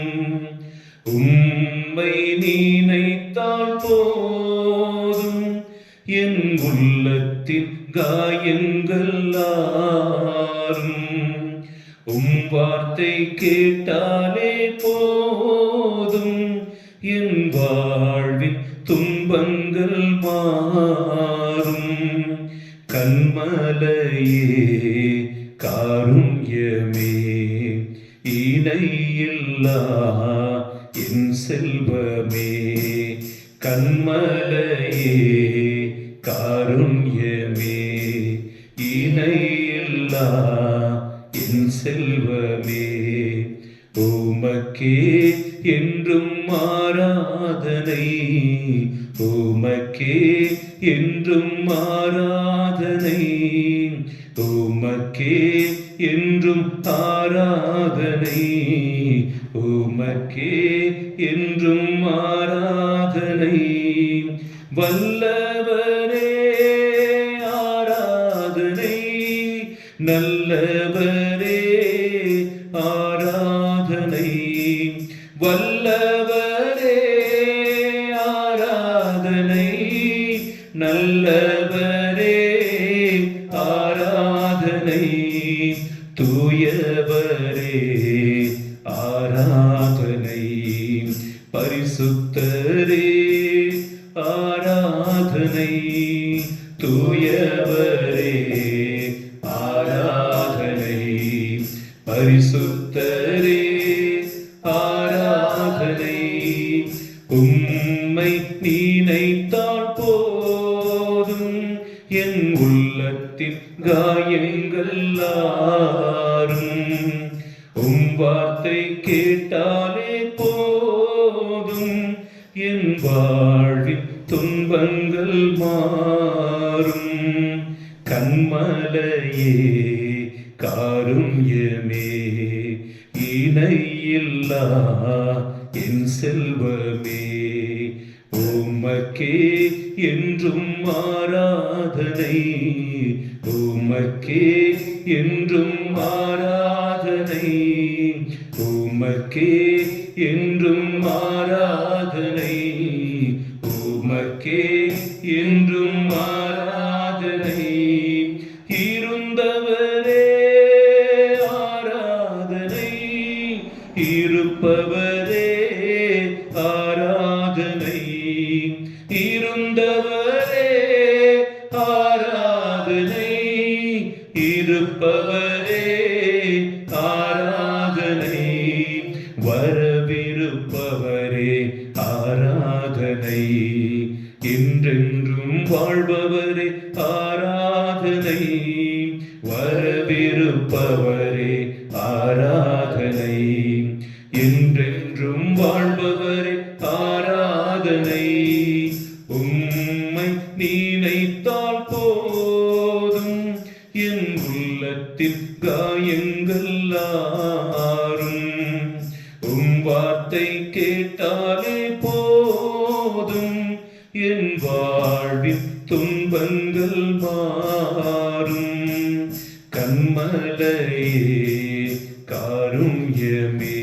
Speaker 1: உம்மை நினைத்தால் போதும் என் உள்ளத்தின் காயங்கள் ஆறும். வார்த்தை கேட்டாலே போதும் என் வாழ்வின் துன்பங்கள் மாறும். கண்மலையே காருண்யமே இணையில்லா என் செல்வமே. கண்மலையே காருண்யமே இணையில்லா என் செல்வமே. உமக்கே என்றும் ஆராதனை, உமக்கே என்றும் ஆராதனை. உமக்கே என்றும் ஆராதனை, உமக்கே என்றும் ஆராதனை. வல்லவரே ஆராதனை, நல்லவரே ஆராதனை. வல்லவரே ஆராதனை, நல்லவரே ஆராதனை. தூயவரே ஆராதனை, பரிசுத்தரே ஆராதனை. தூயவரே ஆராதனை, பரிசுத்தரே ஆராதனை. உம்மை நினைத்தால் போதும் என் உள்ளத்தின் காயங்கள் ஆறும். உம் வார்த்தை கேட்டாலே போதும் என் வாழ்வின் துன்பங்கள் மாறும். கண்மலையே காருண்யமே, இணையில்லா என் செல்வமே, உமக்கே என்றும் ஆராதனை, உமக்கே என்றும் ஆராதனை, உமக்கே என்றும் ஆராதனை, உமக்கே என்றும் ஆராதனை. இருந்தவரே ஆராதனை, இருப்பவரே ஆராதனை. இருந்தவரே ஆராதனை, இருப்பவரே ஆராதனை. வரவிருப்பவரே ஆராதனை, என்றென்றும் வாழ்பவரே ஆராதனை. வரவிருப்பவரே ஆராதனை, என்றென்றும் வாழ்பவரே ஆராதனை. உம்மை நினைத்தால் போதும் என் உள்ளத்தில் காயங்கள் ஆறும். உம் வார்த்தை கேட்டாலே போதும் என் வாழ்வின் துன்பங்கள் மாறும். கண்மலையே காருண்யமே,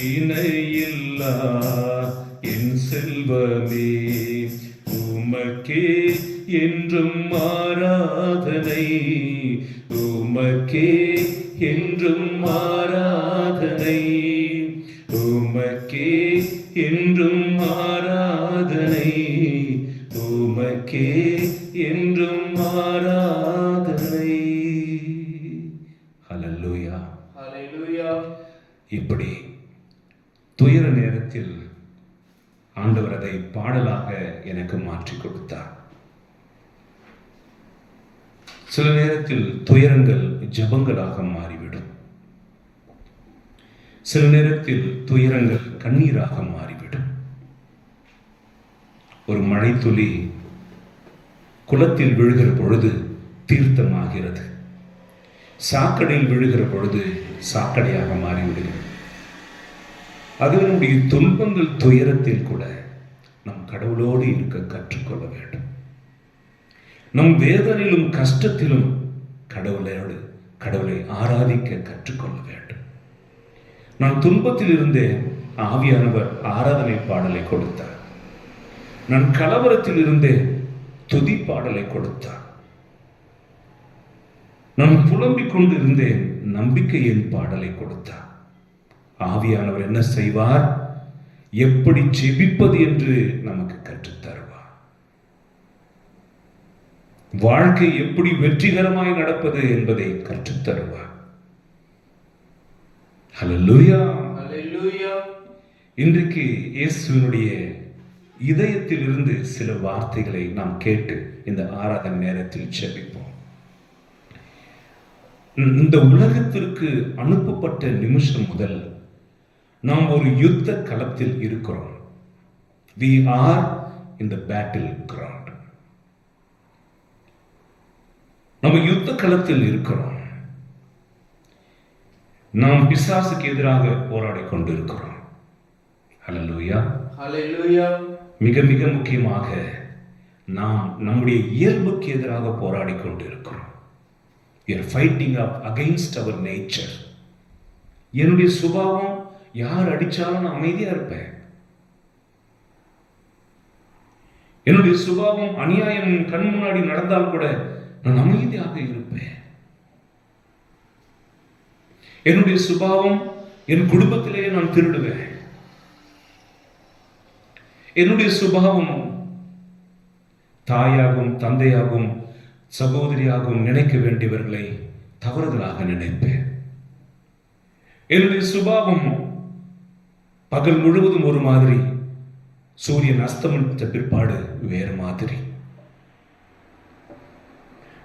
Speaker 1: இணையில்லா என் செல்வமே, உமக்கே என்றும் ஆராதனை, உமக்கே என்றும் ஆராதனை, உமக்கே என்றும் ஆராதனை, உமக்கே என்றும் ஆராதனை. ஹல்லேலூயா.
Speaker 2: Hallelujah.
Speaker 1: இப்படி துயர நேரத்தில் ஆண்டவர் அதை பாடலாக எனக்கு மாற்றி கொடுத்தார். சில நேரத்தில் துயரங்கள் ஜெபங்களாக மாறிவிடும். சில நேரத்தில் துயரங்கள் கண்ணீராக மாறிவிடும். ஒரு மழை துளி குளத்தில் விழுகிற பொழுது தீர்த்தமாகிறது. சாக்கடையில் விழுகிற பொழுது சாக்கடையாக மாறிவிடுகிறது. அது நம்முடைய துன்பங்கள் துயரத்தில் கூட நம் கடவுளோடு இருக்க கற்றுக்கொள்ள வேண்டும். நம் வேதனையிலும் கஷ்டத்திலும் கடவுளை ஆராதிக்க கற்றுக்கொள்ள வேண்டும். நான் துன்பத்தில் இருந்தே ஆவியானவர் ஆராதனை பாடலை கொடுத்தார். நான் கலவரத்தில் இருந்தே துதி பாடலை கொடுத்தார். நான் புலம்பிக் கொண்டு இருந்தேன், நம்பிக்கையின் பாடலை கொடுத்தார். ஆவியானவர் என்ன செய்வார்? எப்படி ஜெபிப்பது என்று நமக்கு கற்றுத் தருவார். வாழ்க்கை எப்படி வெற்றிகரமாய் நடப்பது என்பதை கற்றுத் தருவார். ஹல்லேலூயா.
Speaker 2: Hallelujah.
Speaker 1: இன்றைக்கு இயேசுவினுடைய இதயத்தில் இருந்து சில வார்த்தைகளை நாம் கேட்டு இந்த ஆராதனை நேரத்தில் ஜெபிப்போம். இந்த உலகத்திற்கு அனுப்பப்பட்ட நிமிஷம் முதல் நாம் ஒரு யுத்த களத்தில் இருக்கிறோம். We are in the battle ground. நம்ம யுத்த களத்தில் இருக்கிறோம். நாம் பிசாசுக்கு எதிராக போராடி கொண்டிருக்கிறோம். ஹல்லேலூயா.
Speaker 2: ஹalleluya.
Speaker 1: மிக மிக முக்கியமாக நாம் நம்முடைய இயல்புக்கு எதிராக போராடி கொண்டிருக்கிறோம். We are fighting up against our nature. என்னுடைய சுபாவம் யார் அடிச்சாலும் நான் அமைதியா இருப்பேன். என்னுடைய சுபாவம் அநியாயம் கண் முன்னாடி நடந்தால் கூட நான் அமைதியாக இருப்பேன். என்னுடைய சுபாவம் என் குடும்பத்திலேயே நான் திருடுவேன். என்னுடைய சுபாவம் தாயாகவும் தந்தையாகவும் சகோதரியாகவும் நினைக்க வேண்டியவர்களை தவறுதலாக நினைப்பேன். என்னுடைய சுபாவம் பகல் முழுவதும் ஒரு மாதிரி, சூரியன் அஸ்தமித்த பிற்பாடு வேறு மாதிரி.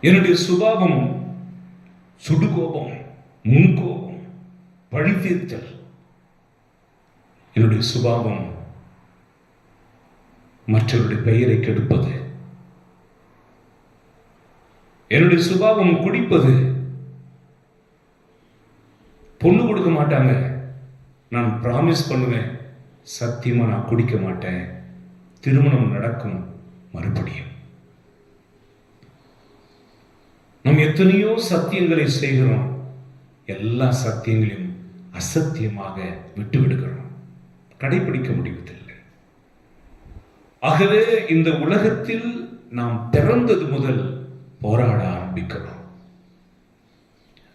Speaker 1: என்னுடைய சுபாவம் சுடுகோபம், முன்கோபம், பழித்தீர்த்தல். என்னுடைய சுபாவம் மற்றவருடைய பெயரை கெடுப்பது. என்னுடைய சுபாவம் குடிப்பது. பொண்ணு கொடுக்க மாட்டாங்க, நான் பிராமிஸ் பண்ணுவேன், சத்தியமா நான் குடிக்க மாட்டேன், திருமணம் நடக்கும் மறுபடியும். நாம் எத்தனையோ சத்தியங்களை செய்கிறோம், எல்லா சத்தியங்களையும் அசத்தியமாக விட்டு விடுகிறோம், கடைபிடிக்க முடிவதில்லை. ஆகவே இந்த உலகத்தில் நாம் பிறந்தது முதல் போராட ஆரம்பிக்கிறோம்.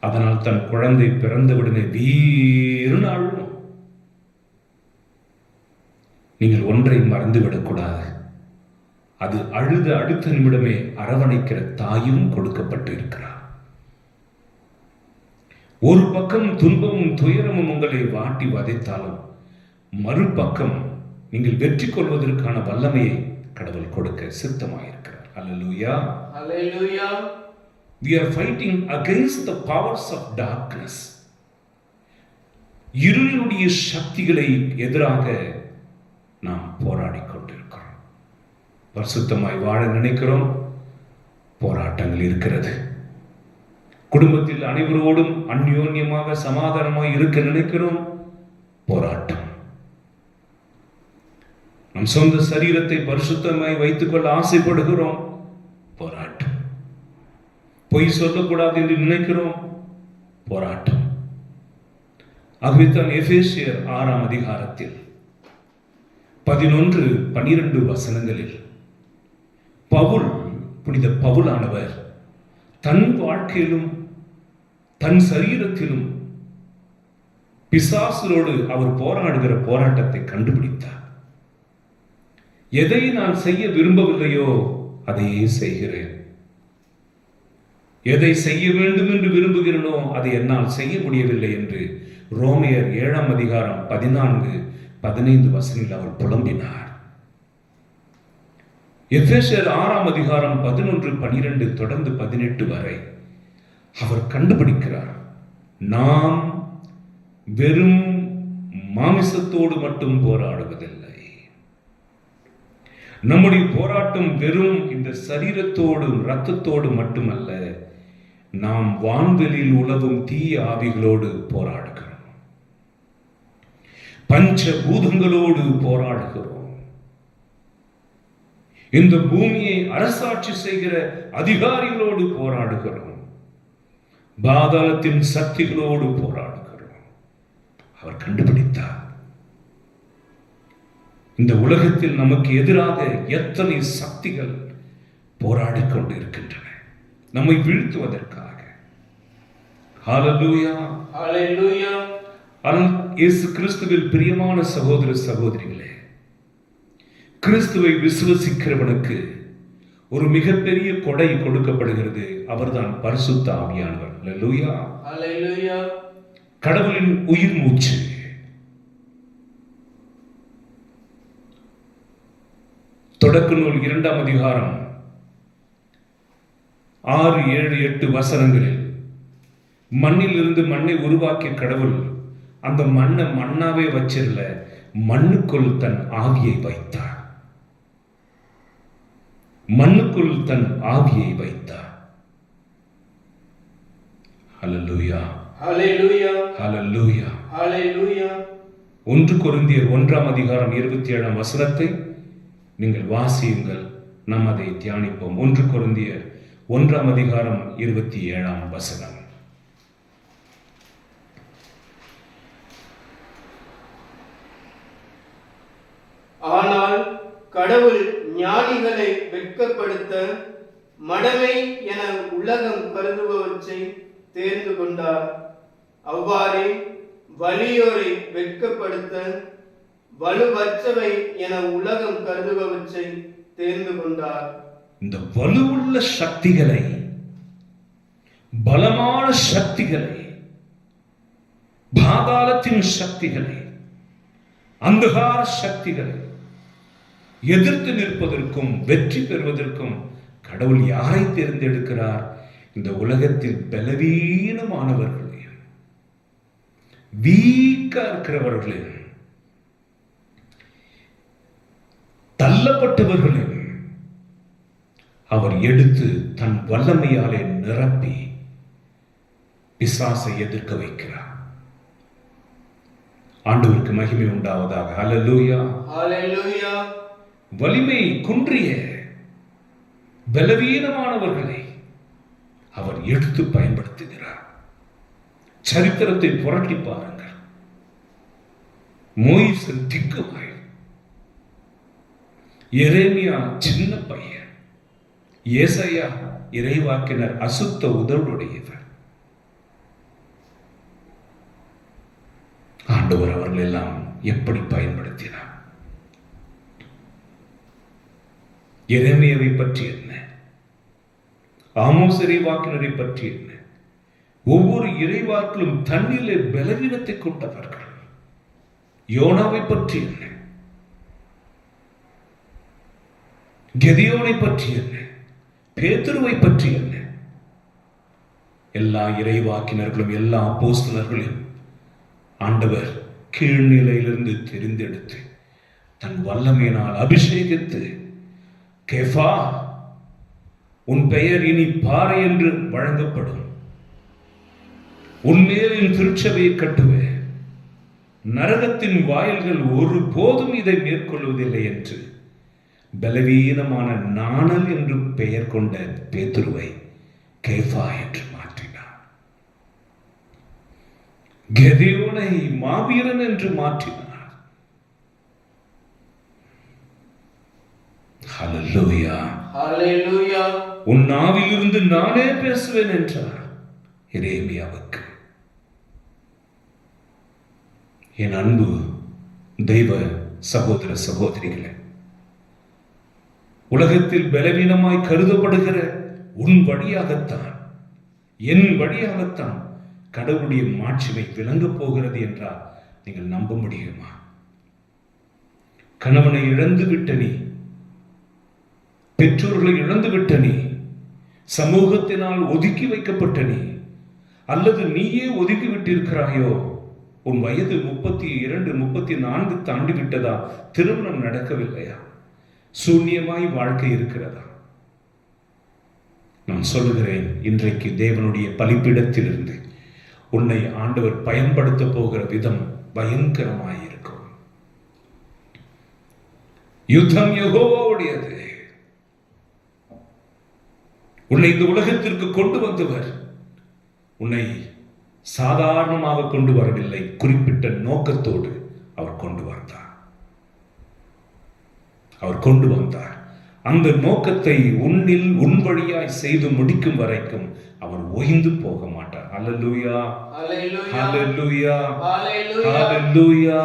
Speaker 1: அதனால் தன் குழந்தை பிறந்தவுடனே வீறுன்னு அழும். நீங்கள் ஒன்றை மறந்துவிடக்கூடாது, அது அழுத அடுத்த நிமிடமே அரவணைக்கிற தாயும் கொடுக்கப்பட்டு இருக்கிறார். ஒரு பக்கம் துன்பமும் துயரமும் உங்களை வாட்டி வதைத்தாலும் மறுபக்கம் நீங்கள் வெற்றி கொள்வதற்கான வல்லமையை கடவுள் கொடுக்க சித்தமாயிருக்கிறார். ஹல்லேலூயா.
Speaker 2: ஹalleluya.
Speaker 1: We are fighting against the powers of darkness. இருளுடைய சக்திகளை எதிராக நாம் போராடி கொண்டிருக்கிறோம். பரிசுத்தமாய் வாழ நினைக்கிறோம், போராட்டங்கள் இருக்கிறது. குடும்பத்தில் அனைவரோடும் அந்யோன்யமாக சமாதானமாய் இருக்க நினைக்கிறோம், போராட்டம். நம் சொந்த சரீரத்தை பரிசுத்தமாய் வைத்துக் கொள்ள ஆசைப்படுகிறோம், போராட்டம். பொய் சொல்லக்கூடாது என்று நினைக்கிறோம், போராட்டம். ஆகவேதான் எபேசியர் 6ஆம் அதிகாரத்தில் 11-12 வசனங்களில் பவுல், புனித பவுலானவர் தன் வாழ்க்கையிலும் தன் சரீரத்திலும் பிசாசுகளோடு அவர் போராடுகிற போராட்டத்தை கண்டுபிடித்தார். எதை நான் செய்ய விரும்பவில்லையோ அதையே செய்கிறேன், எதை செய்ய வேண்டும் என்று விரும்புகிறேனோ அதை என்னால் செய்ய முடியவில்லை என்று ரோமையர் 7ஆம் அதிகாரம் 14-15 வசனங்களில் அவர் புலம்பினார். எபேசியர் 6ஆம் அதிகாரம் 11-12 தொடர்ந்து 18 வரை அவர் கண்டுபிடிக்கிறார், நாம் வெறும் மாமிசத்தோடு மட்டும் போராடுவதில்லை. நம்முடைய போராட்டம் வெறும் இந்த சரீரத்தோடும் இரத்தத்தோடு மட்டுமல்ல, நாம் வான்வெளியில் உலவும் தீய ஆவிகளோடு போராடுகிறோம், பஞ்ச பூதங்களோடு போராடுகிறோம், இந்த பூமியை அரசாட்சி செய்கிற அதிகாரிகளோடு போராடுகிறோம், பாதாளத்தின் சக்திகளோடு போராடுகிறோம். அவர் கண்டுபிடித்தார், இந்த உலகத்தில் நமக்கு எதிராக எத்தனை சக்திகள் போராடி கொண்டு இருக்கின்றன நம்மை வீழ்த்துவதற்காக. ஹல்லேலூயா.
Speaker 2: ஹalleluya.
Speaker 1: இயேசு கிறிஸ்துவில் பிரியமான சகோதர சகோதரிகளே, கிறிஸ்துவை விசுவசிக்கிறவனுக்கு ஒரு மிகப்பெரிய கொடை கொடுக்கப்படுகிறது, அவர்தான் பரிசுத்த ஆவியானவர். ஹல்லேலூயா.
Speaker 2: ஹalleluya.
Speaker 1: கடவுளின் உயிர் மூச்சு. தொடக்க நூல் 2ஆம் அதிகாரம் 6, 7, 8 வசனங்களில் மண்ணில் இருந்து மண்ணை உருவாக்கிய கடவுள் அந்த மண்ணை மண்ணாவே வச்சிரல, மண்ணுக்குள் தன் ஆவியை வைத்தார். மண்ணுக்குள் தன் ஆவியை வைத்தார். ஹல்லேலூயா,
Speaker 2: ஹalleluya,
Speaker 1: ஹல்லேலூயா.
Speaker 2: ஹalleluya.
Speaker 1: 1 கொரிந்தியர் 1:27 நீங்கள் வாசியுங்கள், நாம் அதை தியானிப்போம். 1 கொரிந்தியர் 1:27.
Speaker 2: ஆனால் கடவுள் ஞானிகளை வெட்கப்படுத்த மடமை என உலகம் கருதுபவற்றை தேர்ந்து கொண்டார். அவ்வாறே வலியோரை வெட்கப்படுத்த வலுவற்றவை என உலகம் கருதுபவற்றை தேர்ந்து கொண்டார்.
Speaker 1: இந்த வலுவுள்ள சக்திகளை, பலமான சக்திகளை, பாதாளத்தின் சக்திகளை, அந்தகார சக்திகளை எதிர்த்து நிற்பதற்கும் வெற்றி பெறுவதற்கும் கடவுள் யாரை தேர்ந்தெடுக்கிறார்? இந்த உலகத்தில் பலவீனமானவர்களையும் வீக்கா இருக்கிறவர்களையும் தள்ளப்பட்டவர்களையும் அவர் எடுத்து தன் வல்லமையாலே நிரப்பி பிசாசை எதிர்க்க வைக்கிறார். ஆண்டவருக்கு மகிமை உண்டாவதாக. ஹல்லேலூயா,
Speaker 2: ஹalleluya.
Speaker 1: வலிமை குன்றிய பலவீனமானவர்களை அவர் எடுத்து பயன்படுத்துகிறார். சரித்திரத்தை புரட்டி பாருங்கள். மோயிசன் திக்குவாய், எரேமியா சின்ன பையன், ஏசாயா இறைவாக்கினர் அசுத்த உதடுடையவர். ஆண்டவர் அவர்கள் எல்லாம் எப்படி பயன்படுத்தினார்? எரேமியாவை பற்றி என்ன, ஆமோஸ் இறைவாக்கினரை பற்றி என்ன? ஒவ்வொரு இறைவாக்கிலும் தன்னிலே பலவீனத்தை கொண்டவர்கள். யோனாவை பற்றி என்ன, கெதியோனை பற்றி என்ன, பேதுருவை பற்றி என்ன? எல்லா இறைவாக்கினர்களும் எல்லா அப்போஸ்தலர்களையும் ஆண்டவர் கீழ்நிலையிலிருந்து தெரிந்தெடுத்து தன் வல்லமையினால் அபிஷேகித்து, கேஃபா, உன் பெயர் இனி பாறை என்று வழங்கப்படும், உன்மேல் என் திருச்சபையை கட்டுவேன், நரகத்தின் வாயில்கள் ஒருபோதும் இதை மேற்கொள்வதில்லை என்று பலவீனமான நாணல் என்று பெயர் கொண்ட பேதுருவை கேஃபா என்று மாற்றினார். கெதியோனை மாவீரன் என்று மாற்றினார். ஹல்லேலூயா,
Speaker 2: ஹalleluya.
Speaker 1: உன் நாவிலிருந்து நானே பேசுவேன் என்றார் எரேமியாவுக்கு. என் அன்பு தெய்வ சகோதர சகோதரிகளே, உலகத்தில் பலவீனமாய் கருதப்படுகிற உன் வழியாகத்தான், என் வழியாகத்தான் கடவுளுடைய மாட்சிமை விளங்கப் போகிறது என்றால் நீங்கள் நம்ப முடியுமா? கணவனை இழந்து விட்ட நீ, பெற்றோர்களை இழந்து விட்ட நீ, சமூகத்தினால் ஒதுக்கி வைக்கப்பட்ட நீ, அல்லது நீயே ஒதுக்கி விட்டிருக்கிறாயோ, உன் வயது 32, 34 தாண்டி விட்டதா, திருமணம் நடக்கவில்லையா, சூன்யமாய் வாழ்க்கை இருக்கிறதா? நான் சொல்லுகிறேன், இன்றைக்கு தேவனுடைய பலிப்பிடத்திலிருந்து உன்னை ஆண்டவர் பயன்படுத்த போகிற விதம் பயங்கரமாயிருக்கும். யுத்தம் யெகோவாவுடையது. உன்னை இந்த உலகத்திற்கு கொண்டு வந்தவர் உன்னை சாதாரணமாக கொண்டு வரவில்லை, குறிப்பிட்ட நோக்கத்தோடு அவர் கொண்டு வந்தார். அவர் கொண்டு வந்தார். அந்த நோக்கத்தை உன்னில் உன் வழியாய் செய்து முடிக்கும் வரைக்கும் அவர் ஓய்ந்து போக மாட்டார். ஹல்லேலூயா, ஹல்லேலூயா, ஹல்லேலூயா,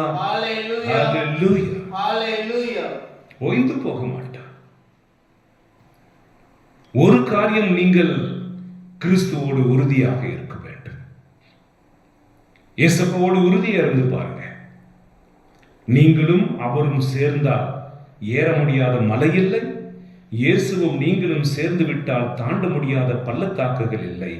Speaker 1: ஹல்லேலூயா. ஓய்ந்து போக மாட்டார். ஒரு காரியம், நீங்கள் கிறிஸ்துவோடு உறுதியாக இருக்க வேண்டும். இயேசுவோடு உறுதியா இருந்து பாருங்க. நீங்களும் அவரும் சேர்ந்தால் ஏற முடியாத மலை இல்லை, இயேசுவும் நீங்களும் சேர்ந்து விட்டால் தாண்ட முடியாத பள்ளத்தாக்குகள் இல்லை.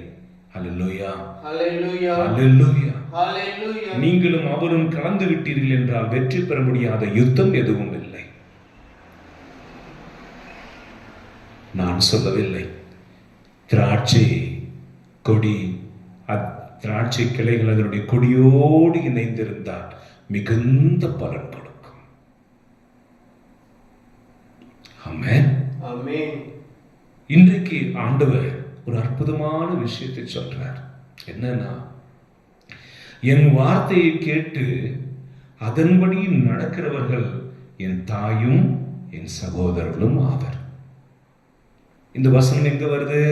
Speaker 1: ஹல்லேலூயா,
Speaker 2: ஹல்லேலூயா,
Speaker 1: ஹல்லேலூயா.
Speaker 2: ஹல்லேலூயா.
Speaker 1: நீங்களும் அவரும் கலந்து விட்டீர்கள் என்றால் வெற்றி பெற முடியாத யுத்தம் எதுவும் இல்லை. நான் சொல்லவில்லை திராட்சை கொடி திராட்சை கிளைகள் அதனுடைய கொடியோடு இணைந்திருந்தால் மிகுந்த பலன் கொடுக்கும். ஆமென்.
Speaker 2: ஆமென்.
Speaker 1: இன்றைக்கு ஆண்டவர் ஒரு அற்புதமான விஷயத்தை சொல்றார். என்னன்னா, என் வார்த்தையை கேட்டு அதன்படி நடக்கிறவர்கள் என் தாயும் என் சகோதரர்களும் ஆவர். இந்த வசனம் எங்க வருது?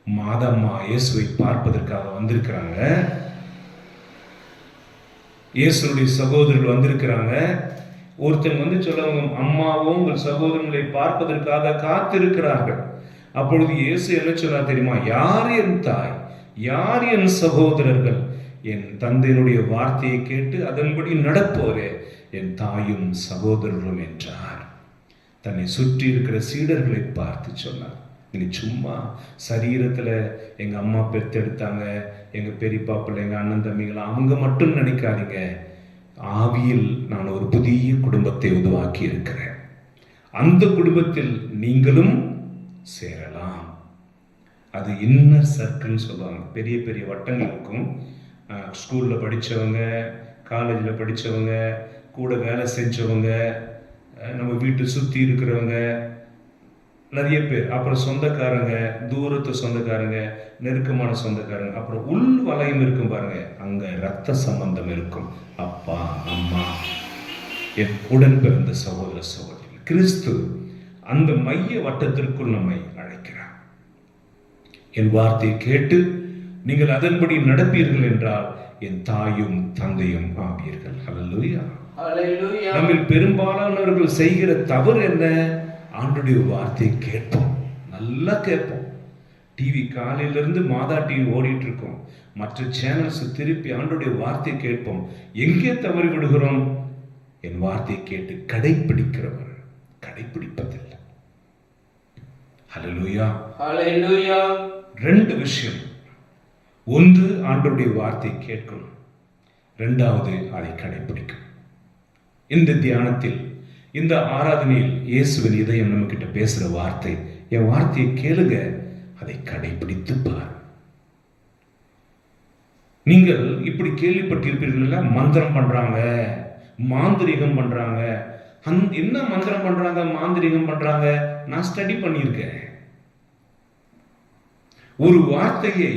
Speaker 1: மாதம்மா இயேசுவை பார்ப்பதற்காக வந்திருக்கிறாங்க. இயேசுடைய சகோதரர்கள் வந்திருக்கிறாங்க. ஒருத்தன் வந்து சொல்லுவாங்க, அம்மாவும் உங்கள் சகோதரர்களை பார்ப்பதற்காக காத்திருக்கிறார்கள். அப்பொழுது இயேசு என்ன சொன்னார் தெரியுமா? யார் என் தாய், யார் என் சகோதரர்கள்? என் தந்தையினுடைய வார்த்தையை கேட்டு அதன்படி நடப்போரே என் தாயும் சகோதரர்களும் என்றார். தன்னை சுற்றி இருக்கிற சீடர்களை பார்த்து சொன்னார். நீ சும்மா சரீரத்தில் எங்கள் அம்மா பெற்றெடுத்தாங்க, எங்கள் பெரியப்பா பிள்ளை, எங்கள் அண்ணன் தம்பிகள், அவங்க மட்டும் நினைக்காதீங்க. ஆவியில் நான் ஒரு புதிய குடும்பத்தை உருவாக்கி இருக்கிறேன். அந்த குடும்பத்தில் நீங்களும் சேரலாம். அது இன்னர் சர்க்கிள்னு சொல்லுவாங்க. பெரிய பெரிய வட்டங்கள் இருக்கும். ஸ்கூலில் படித்தவங்க, காலேஜில் படித்தவங்க, கூட வேலை செஞ்சவங்க, நம்ம வீட்டை சுற்றி இருக்கிறவங்க, நிறைய பேர், அப்புறம் சொந்தக்காரங்க, தூரத்து சொந்தக்காரங்க, நெருக்கமான சொந்தக்காரங்க, அப்புறம் உள் வளையம் இருக்கும் பாருங்க, அங்கே ரத்த சம்பந்தம் இருக்கும். அப்பா அம்மா, என் உடன் பிறந்த சகோதர சகோதரி. கிறிஸ்து அந்த மைய வட்டத்திற்குள் நம்மை அழைக்கிறார். என் வார்த்தையை கேட்டு நீங்கள் அதன்படி நடப்பீர்கள் என்றால் என் தாயும் தந்தையும் ஆவீர்கள். ஹல்லேலூயா.
Speaker 2: ஹல்லேலூயா.
Speaker 1: நம்மில் பெரும்பாலானவர்கள் செய்கிற தவறு என்ன? ஆண்டவருடைய வார்த்தையை கேட்போம், நல்லா கேட்போம். டிவி காலையிலிருந்து மாதா டிவி ஓடிட்டு இருக்கோம், மற்ற சேனல்ஸ் திருப்பி ஆண்டவருடைய வார்த்தையை கேட்போம். எங்கே தவறி விடுகிறோம்? என் வார்த்தையை கேட்டு கடைபிடிக்கிறவர் கடைபிடிப்பதில்லை. ஹல்லேலூயா.
Speaker 2: ஹல்லேலூயா.
Speaker 1: ரெண்டு விஷயம். ஒன்று, ஆண்டவருடைய வார்த்தை கேட்கணும். இரண்டாவது, அதை கடைபிடிக்கும். இந்த தியானத்தில், இந்த ஆராதனையில் இயேசுவின் இதயம் நம்ம கிட்ட பேசுற வார்த்தை, என் வார்த்தையை கேளுங்க, அதை கடைபிடித்து பார். நீங்கள் இப்படி கேள்விப்பட்டிருப்பீர்கள், மந்திரம் பண்றாங்க, மாந்திரிகம் பண்றாங்க. என்ன மந்திரம் பண்றாங்க, மாந்திரிகம் பண்றாங்க? நான் ஸ்டடி பண்ணியிருக்கேன். ஒரு வார்த்தையை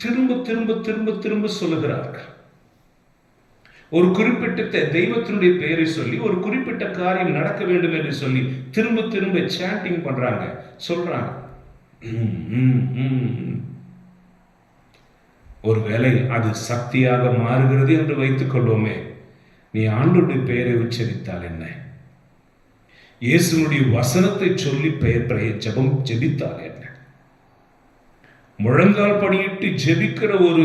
Speaker 1: திரும்ப திரும்ப திரும்ப திரும்ப சொல்லுகிறார்கள். ஒரு குறிப்பிட்ட தெய்வத்தினுடைய பெயரை சொல்லி ஒரு குறிப்பிட்ட காரியம் நடக்க வேண்டும் என்று சொல்லி திரும்ப திரும்ப சாண்டிங் பண்றாங்க, சொல்றாங்க. ஒருவேளை அது சக்தியாக மாறுகிறது என்று வைத்துக் கொள்வோமே, நீ ஆண்டவருடைய பெயரை உச்சரித்தால் என்ன? இயேசுனுடைய வசனத்தை சொல்லி ஜெபம் ஜெபித்தால் என்ன? முழங்கால் படியிட்டு ஜெபிக்கிற ஒரு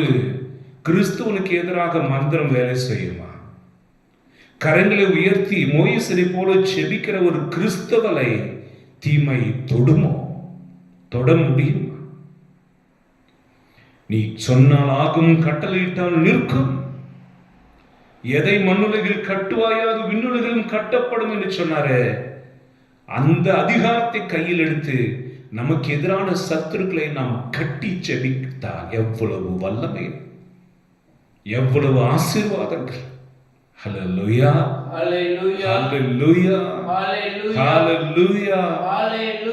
Speaker 1: கிறிஸ்துவனுக்கு எதிராக மந்திரம் வேலை செய்யுமா? கரங்களை உயர்த்தி மோசேயை போல ஜெபிக்கிற ஒரு கிறிஸ்தவனை தீமை தொடுமோ? தொட முடியுமா? நீ சொன்னால் ஆகும், கட்டளையிட்டால் நிற்கும். எதை மண்ணுலகில் கட்டுவாயோ அது விண்ணுலகிலும் கட்டப்படும் என்று சொன்னாரே, அந்த அதிகாரத்தை கையில் எடுத்து நமக்கு எதிரான சத்துருக்களை நாம் கட்டி ஜெபித்தால் எவ்வளவு வல்லமை, எவ்வளவு ஆசீர்வாதங்கள். ஹல்லேலூயா.
Speaker 2: ஹல்லேலூயா.
Speaker 1: ஹல்லேலூயா.
Speaker 2: ஹல்லேலூயா.
Speaker 1: ஹல்லேலூயா.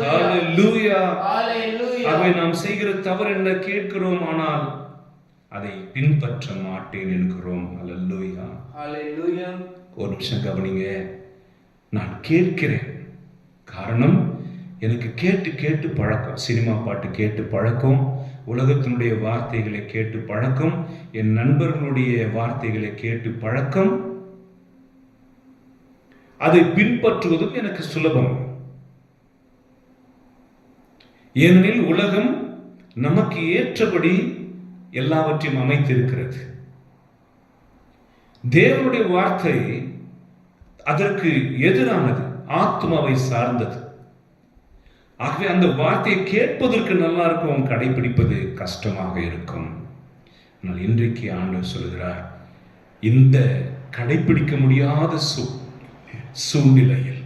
Speaker 1: ஹல்லேலூயா.
Speaker 2: ஹல்லேலூயா.
Speaker 1: அவை நாம் செய்கிற தவறு என்ன கேட்கிறோம், ஆனால் அதை பின்பற்ற மாட்டேன் என்கிறோம். ஹல்லேலூயா.
Speaker 2: ஹல்லேலூயா.
Speaker 1: ஒரு நிமிஷம் கவனிங்க. நான் கேட்கிறேன், காரணம் எனக்கு கேட்டு கேட்டு பழக்கம். சினிமா பாட்டு கேட்டு பழக்கம், உலகத்தினுடைய வார்த்தைகளை கேட்டு பழக்கம், என் நண்பர்களுடைய வார்த்தைகளை கேட்டு பழக்கம். அதை பின்பற்றுவதும் எனக்கு சுலபம். ஏனெனில் உலகம் நமக்கு ஏற்றபடி எல்லாவற்றையும் அமைத்திருக்கிறது. தேவனுடைய வார்த்தை அதற்கு எதிரானது, ஆத்மாவை சார்ந்தது. ஆகவே அந்த வார்த்தையை கேட்பதற்கு நல்லா இருக்கும், கடைபிடிப்பது கஷ்டமாக இருக்கும். ஆனால் இன்றைக்கு ஆண்டவர் சொல்கிறார், இந்த கடைபிடிக்க முடியாத சூழ்நிலையில்,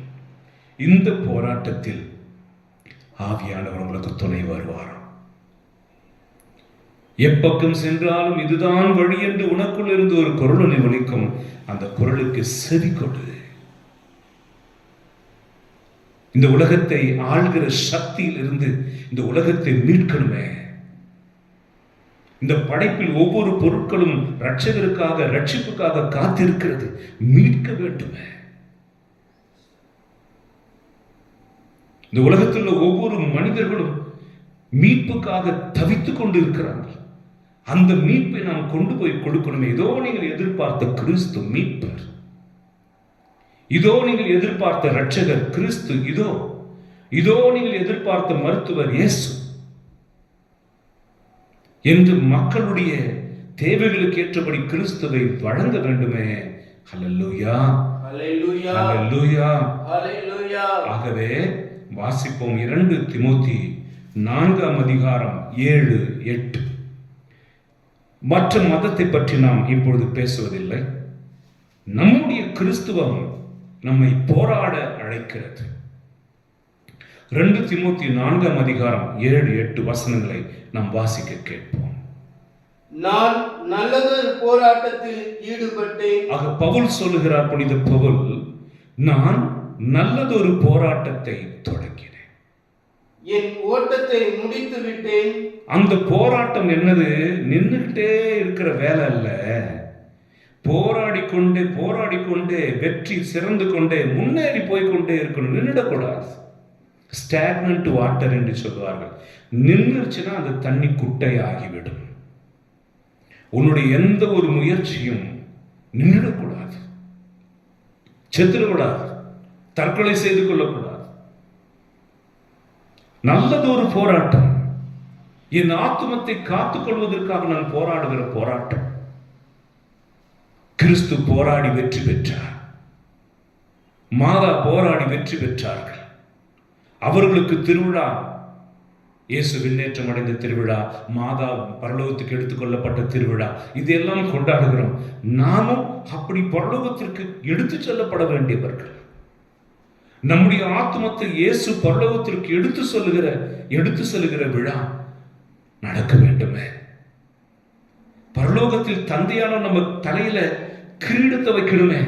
Speaker 1: இந்த போராட்டத்தில் ஆவியானவர் உங்களுக்கு துணை வருவார். எப்பக்கம் சென்றாலும் இதுதான் வழி என்று உனக்குள் இருந்து ஒரு குரல் ஒலிக்கும். அந்த குரலுக்கு செவி கொடு. இந்த உலகத்தை ஆள்கிற சக்தியில் இருந்து இந்த உலகத்தை மீட்கணுமே. இந்த படைப்பில் ஒவ்வொரு பொருட்களும் ரட்சகருக்காக, ரட்சிப்புக்காக காத்திருக்கிறது. மீட்க வேண்டுமே. இந்த உலகத்தில் உள்ள ஒவ்வொரு மனிதர்களும் மீட்புக்காக தவித்துக் கொண்டு இருக்கிறார்கள். அந்த மீட்பை நாம் கொண்டு போய் கொடுக்கணுமே. இதோ நீங்கள் எதிர்பார்த்த கிறிஸ்து மீட்பர், இதோ நீங்கள் எதிர்பார்த்த ரட்சகர் கிறிஸ்து, இதோ நீங்கள் எதிர்பார்த்த மருத்துவர் இயேசு என்று மக்களுடைய தேவைகளுக்கு ஏற்றபடி கிறிஸ்துவை வழங்க வேண்டுமே. ஹல்லேலூயா,
Speaker 2: ஹல்லேலூயா,
Speaker 1: ஹல்லேலூயா,
Speaker 2: ஹல்லேலூயா.
Speaker 1: ஆகவே வாசிப்போம் 2 தீமோத்தி 4:7-8. மற்ற மதத்தை பற்றி நாம் இப்பொழுது பேசுவதில்லை. நம்முடைய கிறிஸ்துவம் நம்மை போராட அழைக்கிறது. 2 தீமோத்தி 4:7-8 நாம் வாசிக்க கேட்போம்.
Speaker 2: நான் நல்லதொரு போராட்டத்தில் ஈடுபட்டேன்.
Speaker 1: ஆக பவுல் சொல்லுகிறார், புனித பவுல், நான் நல்லதொரு போராட்டத்தை தொடங்கினேன்,
Speaker 2: என் ஓட்டத்தை முடித்து விட்டேன். அந்த
Speaker 1: போராட்டம் என்னது? நின்றுகிட்டே இருக்கிற வேலை அல்ல. போராடிக்கொண்டே வெற்றி சிறந்து கொண்டே முன்னேறி போய்கொண்டே இருக்கணும். நின்றுடக்கூடாது. ஸ்டாக்னன்ட் வாட்டர் என்று சொல்வார்கள். நின்றுச்சுன்னா அந்த தண்ணி குட்டை ஆகிவிடும். உன்னுடைய எந்த ஒரு முயற்சியும் நின்றுடக்கூடாது. செத்துடக்கூடாது. தற்கொலை செய்து கொள்ளக்கூடாது. நல்லதொரு போராட்டம், என் ஆத்துமத்தை காத்துக் கொள்வதற்காக நான் போராடுகிற போராட்டம். கிறிஸ்து போராடி வெற்றி பெற்றார். மாதா போராடி வெற்றி பெற்றார்கள். அவர்களுக்கு திருவிழா, இயேசு விண்ணேற்றம் அடைந்த திருவிழா, மாதா பரலோகத்துக்கு எடுத்துக்கொள்ளப்பட்ட திருவிழா, இதெல்லாம் கொண்டாடுகிறோம். நாமும் அப்படி பரலோகத்திற்கு எடுத்து செல்லப்பட வேண்டியவர்கள். நம்முடைய ஆத்துமத்தை இயேசு பரலோகத்திற்கு எடுத்து செல்லுகிற விழா நடக்க வேண்டுமே. பரலோகத்தில் தந்தையான நம்ம தலையில கிரீடத்தை வைக்கணுமே.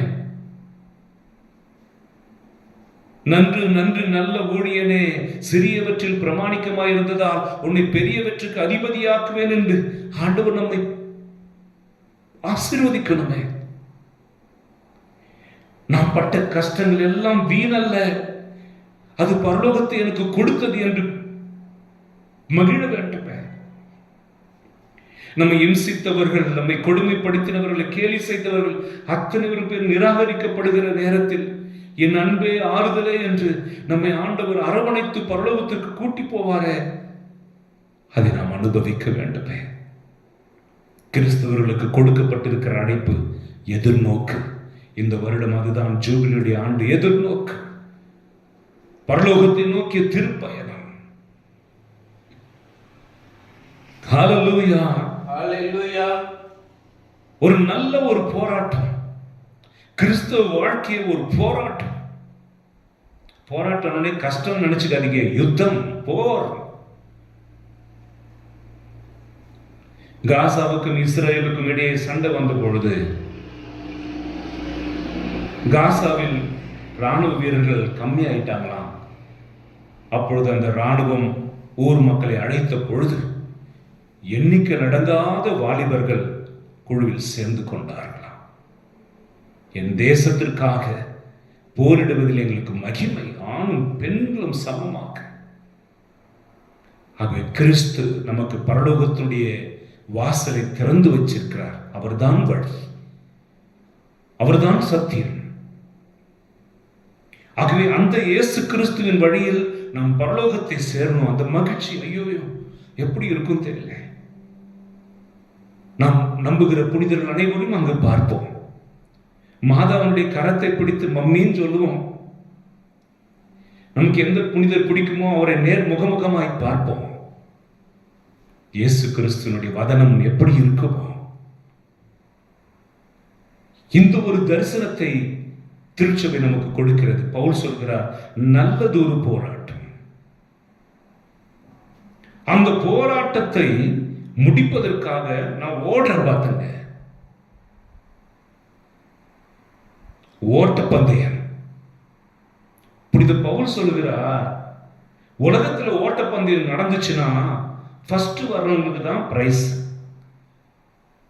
Speaker 1: நன்று நன்று நல்ல ஊழியனே, சிறியவற்றில் பிரமாணிக்கமாய் இருந்ததால் உன்னை பெரியவற்றுக்கு அதிபதியாக்குவேன் என்று ஆண்டவர் நம்மை ஆசீர்வதிக்கணுமே. நாம் பட்ட கஷ்டங்கள் எல்லாம் வீணல்ல, அது பரலோகத்தை எனக்கு கொடுத்தது என்று மகிழ வேண்டுமே. நம்மை இம்சித்தவர்கள், நம்மை கொடுமைப்படுத்தினவர்கள், கேலி செய்தவர்கள் அத்தனை பேர் நிராகரிக்கப்படுகிற நேரத்தில் என் அன்பே ஆறுதலே என்று நம்மை ஆண்டவர் அரவணைத்து பரலோகத்திற்கு கூட்டி போவாரே, அதை நாம் அனுபவிக்க வேண்டுமே. கிறிஸ்தவர்களுக்கு கொடுக்கப்பட்டிருக்கிற அழைப்பு எதிர்நோக்கு. இந்த வருடம் அதுதான் ஜூபிலியுடைய ஆண்டு. எதிர்நோக்கு, பரலோகத்தை நோக்கிய திருப்பயணம். ஹல்லேலூயா,
Speaker 2: ஹல்லேலூயா.
Speaker 1: ஒரு நல்ல ஒரு போராட்டம். கிறிஸ்தவ வாழ்க்கையை ஒரு போராட்டம். போராட்டம் கஷ்டம் நினைச்சுக்காதீங்க. யுத்தம், போர். காசாவுக்கும் இஸ்ரேலுக்கும் இடையே சண்டை வந்த பொழுது காசாவில் ராணுவ வீரர்கள் கம்மியாயிட்டாங்களாம். அப்பொழுது அந்த ராணுவம் ஊர் மக்களை அழைத்த பொழுது எண்ணிக்கை நடங்காத வாலிபர்கள் குழுவில் சேர்ந்து கொண்டார்களாம். என் தேசத்திற்காக போரிடுவதில் எங்களுக்கு மகிமை, ஆணும் பெண்களும் சமமாக. ஆகவே கிறிஸ்து நமக்கு பரலோகத்துடைய வாசலை திறந்து வச்சிருக்கிறார். அவர்தான் வழி, அவர்தான் சத்தியம். ஆகவே அந்த இயேசு கிறிஸ்துவின் வழியில் நாம் பரலோகத்தை சேரணும். அந்த மகிழ்ச்சி ஐயோ எப்படி இருக்கும் தெரியல. நாம் நம்புகிற புனிதர்கள் அனைவரும் அங்கு பார்ப்போம். மாதாவுடைய கரத்தை பிடித்து மம்மின்னு சொல்லுவோம். நமக்கு எந்த புனிதர் பிடிக்குமோ அவரை நேர் முகமுகமாய் பார்ப்போம். இயேசு கிறிஸ்துவனுடைய வதனம் எப்படி இருக்குமோ, இந்த ஒரு தரிசனத்தை திருச்சபை நமக்கு கொடுக்கிறது. பவுல் சொல்கிறார், நல்லதொரு போராட்டம். அந்த போராட்டத்தை முடிப்பதற்காக நான் ஓடுற பார்த்தங்க. ஓட்ட பந்தயம். புனித பவுல் சொல்லுகிறார், உலகத்துல ஓட்டப்பந்தயம் நடந்துச்சுன்னா ஃபர்ஸ்ட் வர்றவங்களுக்கு தான் பிரைஸ்.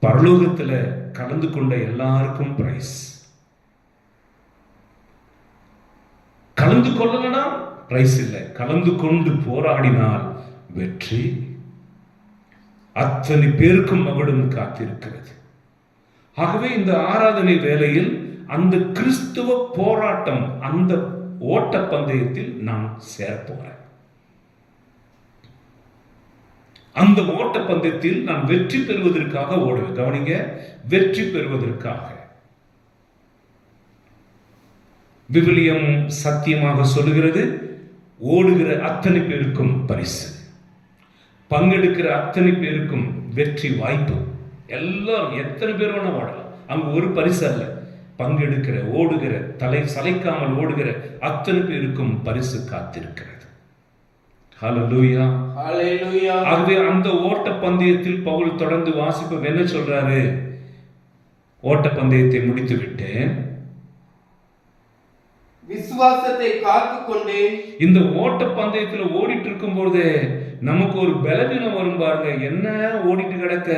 Speaker 1: பரலோகத்துல கலந்து கொண்ட எல்லாருக்கும் பிரைஸ். கலந்து கொள்ளலனா பிரைஸ் இல்லை. கலந்து கொண்டு போராடினால் வெற்றி அத்தனை பேருக்கும் மகளும் காத்திருக்கிறது. ஆகவே இந்த ஆராதனை வேளையில் அந்த கிறிஸ்துவ போராட்டம், அந்த ஓட்ட பந்தயத்தில் நான் சேரப்போறேன். அந்த ஓட்ட பந்தயத்தில் நான் வெற்றி பெறுவதற்காக ஓடுவேன். கவனிங்க, வெற்றி பெறுவதற்காக. விவிலியம் சத்தியமாக சொல்லுகிறது, ஓடுகிற அத்தனை பேருக்கும் பரிசு, பங்கெடுக்கிற அத்தனை பேருக்கும் வெற்றி வாய்ப்பு. எல்லாரும் எத்தனை பேர் வேணா ஓடலாம், அங்க ஒரு பரிசு அல்ல. பங்கெடுக்கிற, ஓடுகிற, சளைக்காமல் ஓடுகிற அத்தனை பேருக்கும் பரிசு காத்திருக்கிறது. ஹல்லேலூயா,
Speaker 2: ஹல்லேலூயா.
Speaker 1: ஆகவே அந்த ஓட்ட பந்தயத்தில் பவுல் தொடர்ந்து வாசிப்ப என்ன சொல்றாரு? ஓட்ட பந்தயத்தை முடித்து விட்டேன்,
Speaker 2: விசுவாசத்தை காத்து கொண்டேன். இந்த
Speaker 1: ஓட்ட பந்தயத்துல ஓடிட்டு இருக்கும் போது நமக்கு ஒரு பலவீனம் வரும் பாருங்க. என்ன ஓடிட்டு கிடக்க,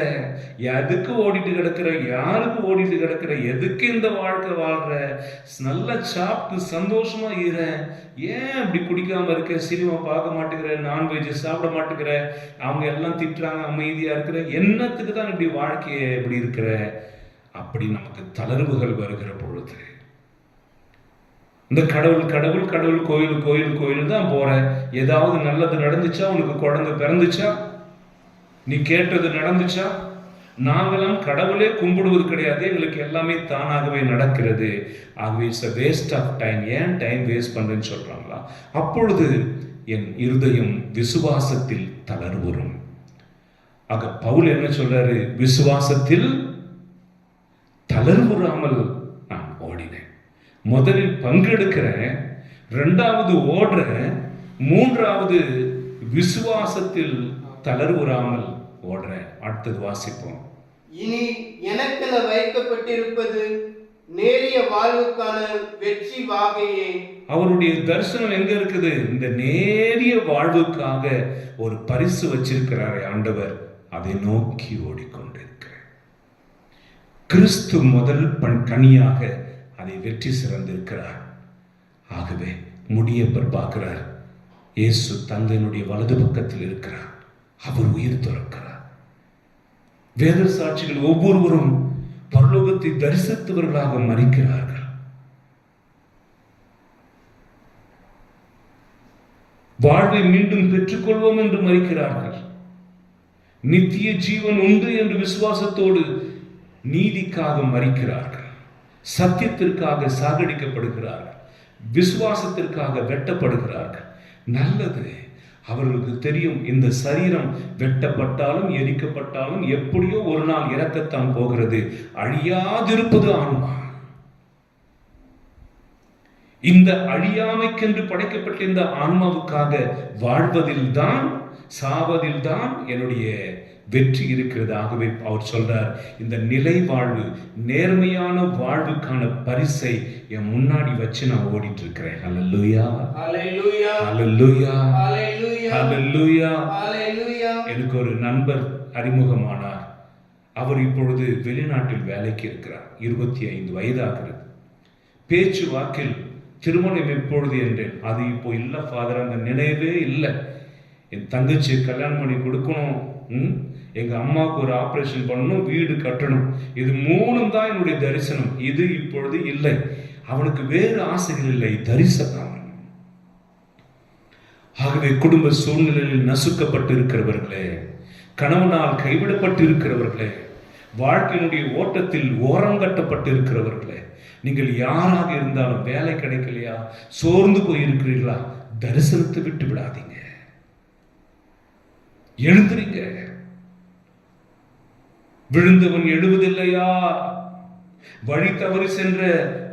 Speaker 1: எதுக்கு ஓடிட்டு கிடக்கிற, யாருக்கு ஓடிட்டு கிடக்கிற, எதுக்கு இந்த வாழ்க்கை வாழ்ற, நல்லா சாப்பிட்டு சந்தோஷமா இரு, ஏன் இப்படி குடிக்காம இருக்க, சினிமா பார்க்க மாட்டேங்கிற, நான்வெஜ் சாப்பிட மாட்டேங்கிற, அவங்க எல்லாம் திட்டுறாங்க, அமைதியா இருக்கிற, என்னத்துக்கு தான் இப்படி வாழ்க்கைய இப்படி இருக்கிற, அப்படி நமக்கு தளர்வுகள் வருகிற பொழுது இந்த கடவுள் கடவுள் கடவுள், கோயில் கோயில் கோயில் தான் போற, ஏதாவது நல்லது நடந்துச்சா, உனக்கு குழந்தை பிறந்துச்சா, நீ கேட்டது நடந்துச்சா? நாங்களாம் கடவுளே கும்பிடுவது கிடையாது, எங்களுக்கு எல்லாமே தானாகவே நடக்கிறது. ஆகவே it's a waste of time. ஏன் டைம் வேஸ்ட் பண்றேன்னு சொல்றாங்களா? அப்பொழுது என் இருதயம் விசுவாசத்தில் தளர்வுறும். ஆக பவுல் என்ன சொல்றாரு? விசுவாசத்தில் தளர்வுறாமல் நான் ஓடினேன். முதலில் பங்கெடுக்கிறேன், இரண்டாவது ஓடுறேன், மூன்றாவது விசுவாசத்தில் தளர்வுறாமல் ஓடுறேன். அடுத்தது வாசிப்போம்.
Speaker 2: இனி எனக்கென வைக்கப்பட்டிருப்பது நேரிய வாழ்வுக்கான வெற்றி வாகையே.
Speaker 1: அவருடைய தரிசனம் எங்க இருக்குது? இந்த நேரிய வாழ்வுக்காக ஒரு பரிசு வச்சிருக்கிறாரே ஆண்டவர், அதை நோக்கி ஓடிக்கொண்டிருக்கிறேன். கிறிஸ்து முதல் கனியாக அதை வெற்றி சிறந்திருக்கிறார். ஆகவே முடியப்பர் பார்க்கிறார், இயேசு தந்தையினுடைய வலது பக்கத்தில் இருக்கிறார், அவர் உயிர் துறக்கிறார். வேத சாட்சிகள் ஒவ்வொருவரும் பரலோகத்தை தரிசித்தவர்களாக மரிக்கிறார்கள். வாழ்வை மீண்டும் பெற்றுக்கொள்வோம் என்று மரிக்கிறார்கள். நித்திய ஜீவன் உண்டு என்று விசுவாசத்தோடு நீதிக்காக மரிக்கிறார்கள். சத்தியத்திற்காக சாகடிக்கப்படுகிறார்கள், விசுவாசத்திற்காக வெட்டப்படுகிறார்கள். நல்லது. அவர்களுக்கு தெரியும், இந்த சரீரம் வெட்டப்பட்டாலும் எரிக்கப்பட்டாலும் எப்படியோ ஒரு நாள் இறக்கத்தான் போகிறது, அழியாதிருப்பது ஆன்மா. இந்த அழியாமைக்கென்று படைக்கப்பட்ட இந்த ஆன்மாவுக்காக வாழ்வதில் தான், சாவதில் தான் என்னுடைய வெற்றி இருக்கிறது. ஆகவே அவர் சொல்றார், இந்த நிலை வாழ்வு, நேர்மையான வாழ்வுக்கான பரிசை என் முன்னாடி வச்சு நான் ஓடிட்டு இருக்கிறேன். ஹல்லேலூயா,
Speaker 2: ஹல்லேலூயா,
Speaker 1: ஹல்லேலூயா,
Speaker 2: ஹல்லேலூயா,
Speaker 1: ஹல்லேலூயா.
Speaker 2: ஹல்லேலூயா.
Speaker 1: எனக்கு ஒரு நண்பர் அறிமுகமானார். அவர் இப்பொழுது வெளிநாட்டில் வேலைக்கு இருக்கிறார். 25 வயதாகிறது. பேச்சு வாக்கில் திருமணம் எப்பொழுது என்றேன். அது இப்போ இல்லை ஃபாதர், அந்த நினைவே இல்லை. என் தங்கச்சி கல்யாணம் பண்ணி கொடுக்கணும், எங்க அம்மாவுக்கு ஒரு ஆபரேஷன் பண்ணணும், வீடு கட்டணும், இது 3 தான் என்னுடைய தரிசனம். இது இப்பொழுது இல்லை. அவனுக்கு வேறு ஆசைகள் இல்லை, தரிசனம். ஆகவே குடும்ப சூழ்நிலையில் நசுக்கப்பட்டு இருக்கிறவர்களே, கணவனால் கைவிடப்பட்டு இருக்கிறவர்களே, வாழ்க்கையினுடைய ஓட்டத்தில் ஓரம் கட்டப்பட்டு இருக்கிறவர்களே, நீங்கள் யாராக இருந்தாலும், வேலை கிடைக்கலையா, சோர்ந்து போயிருக்கிறீர்களா, தரிசனத்தை விட்டு விடாதீங்க. எழுந்துறீங்க. விழுந்தவன் எழுவதில்லையா? வழி தவறி சென்ற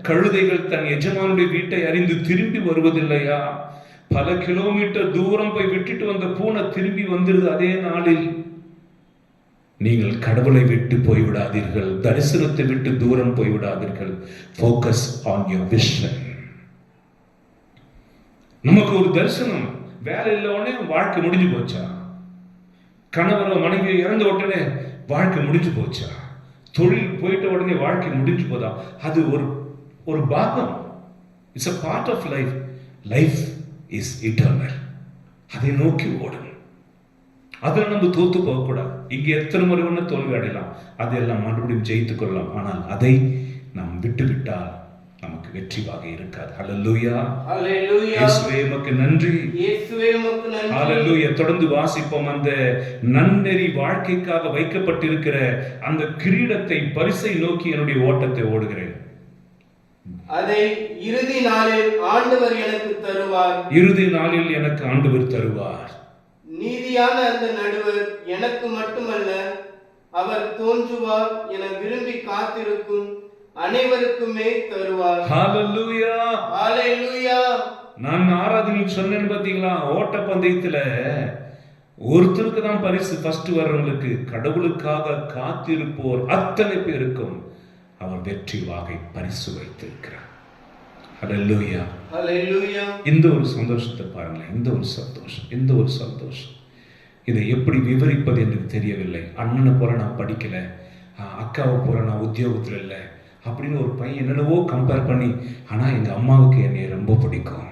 Speaker 1: கழுதைகள் தன் எஜமானுடைய வீட்டை அறிந்து திரும்பி வருவதில்லையா? பல கிலோமீட்டர் தூரம் போய் விட்டுட்டு வந்த பூனை திரும்பி வந்துருது அதே நாளில். நீங்கள் கடவுளை விட்டு போய்விடாதீர்கள், தரிசனத்தை விட்டு தூரம் போய்விடாதீர்கள். Focus on your vision. நமக்கு ஒரு தரிசனம், வேலை இல்லை உடனே வாழ்க்கை முடிஞ்சு போச்சா? கணவரோ மனைவியோ இறந்த உடனே வாழ்க்கை முடிஞ்சு போச்சா? தொழில் போயிட்ட உடனே வாழ்க்கை முடிஞ்சு போதா? அது ஒரு பாகம். It's a part of life. Life is eternal. அதை நோக்கி ஓடணும். அதில் நம்ம தோத்து போகக்கூடாது. இங்கே எத்தனை முறை ஒன்று தோல்வி அடையலாம், அதையெல்லாம் மறுபடியும் ஜெயித்துக் கொள்ளலாம். ஆனால் அதை நாம் விட்டுவிட்டால் நமக்கு வெற்றி வாகை இருக்காது. ஹல்லேலூயா,
Speaker 2: ஹல்லேலூயா.
Speaker 1: இயேசுவே உமக்கு நன்றி,
Speaker 2: இயேசுவே உமக்கு நன்றி.
Speaker 1: ஹல்லேலூயா. தொடர்ந்து வாசிப்போம். அந்த நன்னெறி வாழ்க்கைக்காக வைக்கப்பட்டிருக்கிற அந்த கிரீடத்தை, பரிசை நோக்கி என்னுடைய ஓட்டத்தை ஓடுகிறேன்.
Speaker 2: அதை இறுதி நாளில் ஆண்டவர் எனக்கு தருவார்.
Speaker 1: இறுதி நாளில் எனக்கு ஆண்டவர் தருவார்.
Speaker 2: நீதியான அந்த நடுவர் எனக்கு மட்டுமல்ல, அவர் தோன்றுவார் என விரும்பி காத்திருக்கும் அனைவருக்குமே தருவார்.
Speaker 1: ஹல்லேலூயா,
Speaker 2: ஹல்லேலூயா.
Speaker 1: நான் ஆராதனையில் சொன்னேன் பாத்தீங்களா, ஓட்ட பந்தயத்துல ஒருத்தருக்கு தான் பரிசு. ஃபர்ஸ்ட் வர்றவங்களுக்கு, கடவுளுக்காக காத்திருப்போர் அத்தனை பேருக்கும் அவர் வெற்றி வாகை பரிசு வைத்திருக்கிறார். ஹல்லேலூயா,
Speaker 2: ஹல்லேலூயா.
Speaker 1: இந்த ஒரு சந்தோஷத்தை பாருங்களேன், இந்த ஒரு சந்தோஷம், இந்த ஒரு சந்தோஷம். இதை எப்படி விவரிப்பது என்று தெரியவில்லை. அண்ணனை போல நான் படிக்கல, அக்காவை போல நான் உத்தியோகத்தில் இல்லை அப்படின்னு ஒரு பையன் என்னென்னவோ கம்பேர் பண்ணி, ஆனா எங்க அம்மாவுக்கு என்னை ரொம்ப பிடிக்கும்,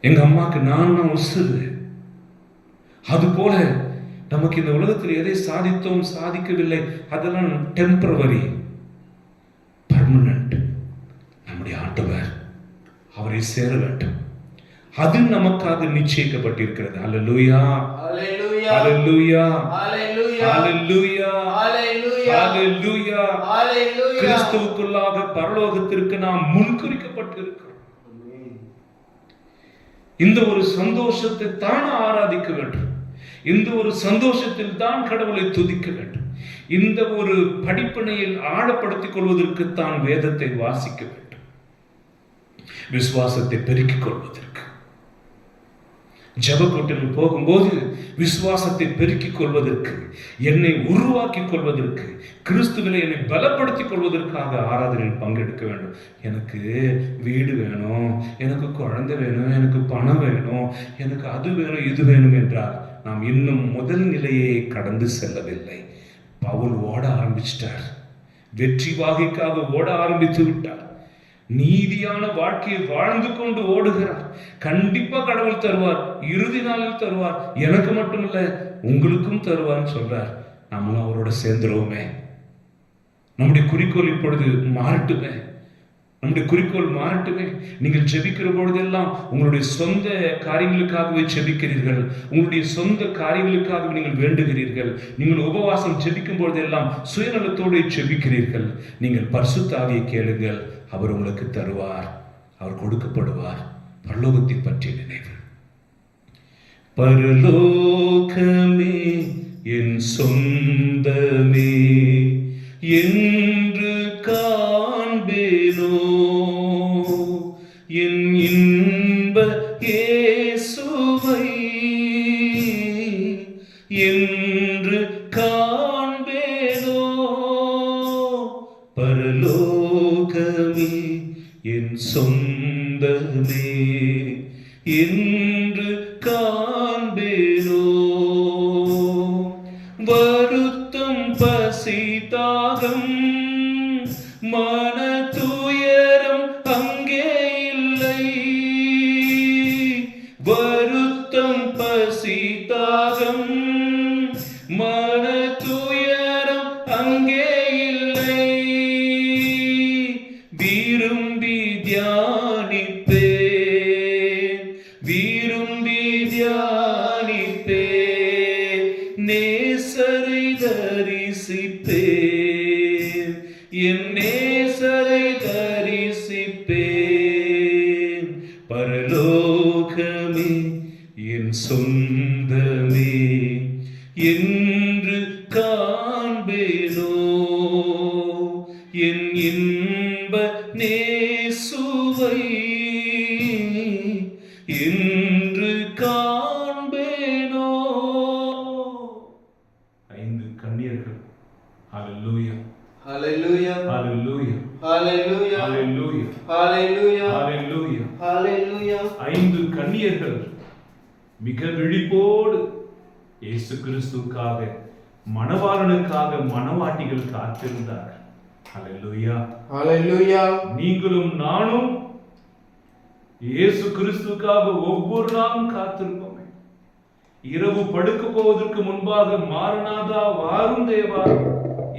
Speaker 1: எங்க அம்மாவுக்கு நான் உசுறு. அது போல நமக்கு இந்த உலகத்தில் எதை சாதித்தோம் சாதிக்கவில்லை, அதெல்லாம் டெம்பரவரி. பர்மனன்ட் நம்முடைய ஆண்டவர், அவரை சேர வேண்டும். அது நமக்காக நிச்சயிக்கப்பட்டிருக்கிறது. ஹல்லேலூயா,
Speaker 2: ஹல்லேலூயா,
Speaker 1: ஹல்லேலூயா,
Speaker 2: ஹல்லேலூயா,
Speaker 1: ஹல்லேலூயா,
Speaker 2: ஹல்லேலூயா,
Speaker 1: ஹல்லேலூயா.
Speaker 2: ஹல்லேலூயா.
Speaker 1: கிறிஸ்துவுக்குள்ளாக பரலோகத்திற்கு நாம் முன்குறிக்கப்பட்டிருக்கிறோம். இந்த ஒரு சந்தோஷத்தை தான் ஆராதிக்க வேண்டும். இந்த ஒரு சந்தோஷத்தில் தான் கடவுளை துதிக்க வேண்டும். இந்த ஒரு படிப்பினையில் ஆழப்படுத்திக் கொள்வதற்கு தான் வேதத்தை வாசிக்க வேண்டும். விசுவாசத்தை பெருக்கிக் கொள்வதற்கு, ஜெபக்கூட்டில் போகும்போது விசுவாசத்தை பெருக்கிக் கொள்வதற்கு, என்னை உருவாக்கிக் கொள்வதற்கு, கிறிஸ்துவிலே என்னை பலப்படுத்திக் கொள்வதற்காக ஆராதனையில் பங்கெடுக்க வேண்டும். எனக்கு வீடு வேணும், எனக்கு குழந்தை வேணும், எனக்கு பணம் வேணும், எனக்கு அது வேணும், இது வேணும் என்றால் நாம் இன்னும் முதல் நிலையை கடந்து செல்லவில்லை. பவுல் ஓட ஆரம்பிச்சிட்டார், வெற்றி வாகைக்காக ஓட ஆரம்பித்து விட்டார். நீதியான வாழ்க்கையை வாழ்ந்து கொண்டு ஓடுகிறார். கண்டிப்பா கடவுள் தருவார், இறுதி நாளில் தருவார். எனக்கு மட்டுமில்ல, உங்களுக்கும் தருவார்னு சொல்றார். நம்மளும் அவரோட சேர்ந்துருவோமே. நம்முடைய குறிக்கோள் இப்பொழுது மாறட்டுமே, நம்முடைய குறிக்கோள் மாறட்டுமே. நீங்கள் ஜெபிக்கிற பொழுதெல்லாம் உங்களுடைய சொந்த காரியங்களுக்காகவே ஜெபிக்கிறீர்கள், உங்களுடைய சொந்த காரியங்களுக்காக நீங்கள் வேண்டுகிறீர்கள். நீங்கள் உபவாசம் ஜெபிக்கும் பொழுதெல்லாம் சுயநலத்தோடு ஜெபிக்கிறீர்கள். நீங்கள் பரிசுத்த ஆவியை கேளுங்கள், அவர் உங்களுக்கு தருவார், அவர் கொடுக்கப்படுவார். பரலோகத்தை பற்றிய நினைவு. பரலோகமே என் சொந்தமே என்று காண்பேனோ, என் இன்ப இயேசுவை என்று காண்பேனோ. பரலோகமே என் சொந்தமே என்று காண்பேனோ. வருத்தம் பசி தாகம் மன துயரம் அங்கே இல்லை. வருத்தம் பசி தாகம் மன துயரம் அங்கே இல்லை. விரும்பி தியானிப்பேன், விரும்பி தியானிப்பேன், நேசரை தரிசிப்பேன், என் நேசரை தரிசிப்பேன். பரலோகமே என் சொந்தமே என்று காண்பேனோ, என் இன்ப நேசுவை என்று காண்பேனோ.
Speaker 2: Hallelujah.
Speaker 1: Hallelujah.
Speaker 2: Hallelujah.
Speaker 1: Hallelujah.
Speaker 2: Hallelujah.
Speaker 1: Hallelujah.
Speaker 2: Hallelujah.
Speaker 1: 5 கன்னியர்கள் மிக விழிப்போடு இயேசு கிறிஸ்துவுக்காக மணவாளனுக்காக மணவாட்டிகள் காத்திருந்தார்கள். Hallelujah.
Speaker 2: Hallelujah.
Speaker 1: நீங்களும் நானும் இயேசு கிறிஸ்துவுக்காக ஒவ்வொரு நாளும் காத்திருப்போமே. இரவு படுக்க போவதற்கு முன்பாக மாரநாதா வாரும் தேவா,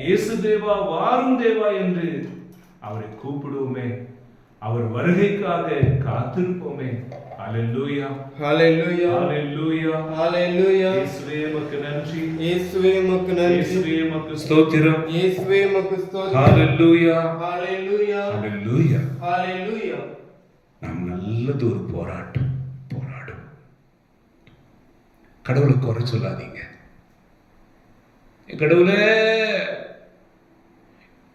Speaker 1: இயேசு தேவா வாரும் தேவா என்று அவரை கூப்பிடுவோமே. அவர் வருகைக்காக காத்திருப்போமே. Hallelujah.
Speaker 2: Hallelujah.
Speaker 1: Hallelujah.
Speaker 2: Hallelujah.
Speaker 1: இயேசுவே உமக்கு நன்றி.
Speaker 2: இயேசுவே உமக்கு நன்றி.
Speaker 1: இயேசுவே உமக்கு ஸ்தோத்திரம்.
Speaker 2: இயேசுவே உமக்கு ஸ்தோத்திரம்.
Speaker 1: Hallelujah.
Speaker 2: Hallelujah.
Speaker 1: Hallelujah.
Speaker 2: Hallelujah.
Speaker 1: நாம் நல்லது ஒரு போராடும். கடவுளை குறை சொல்லாதீங்க. கடவுளே,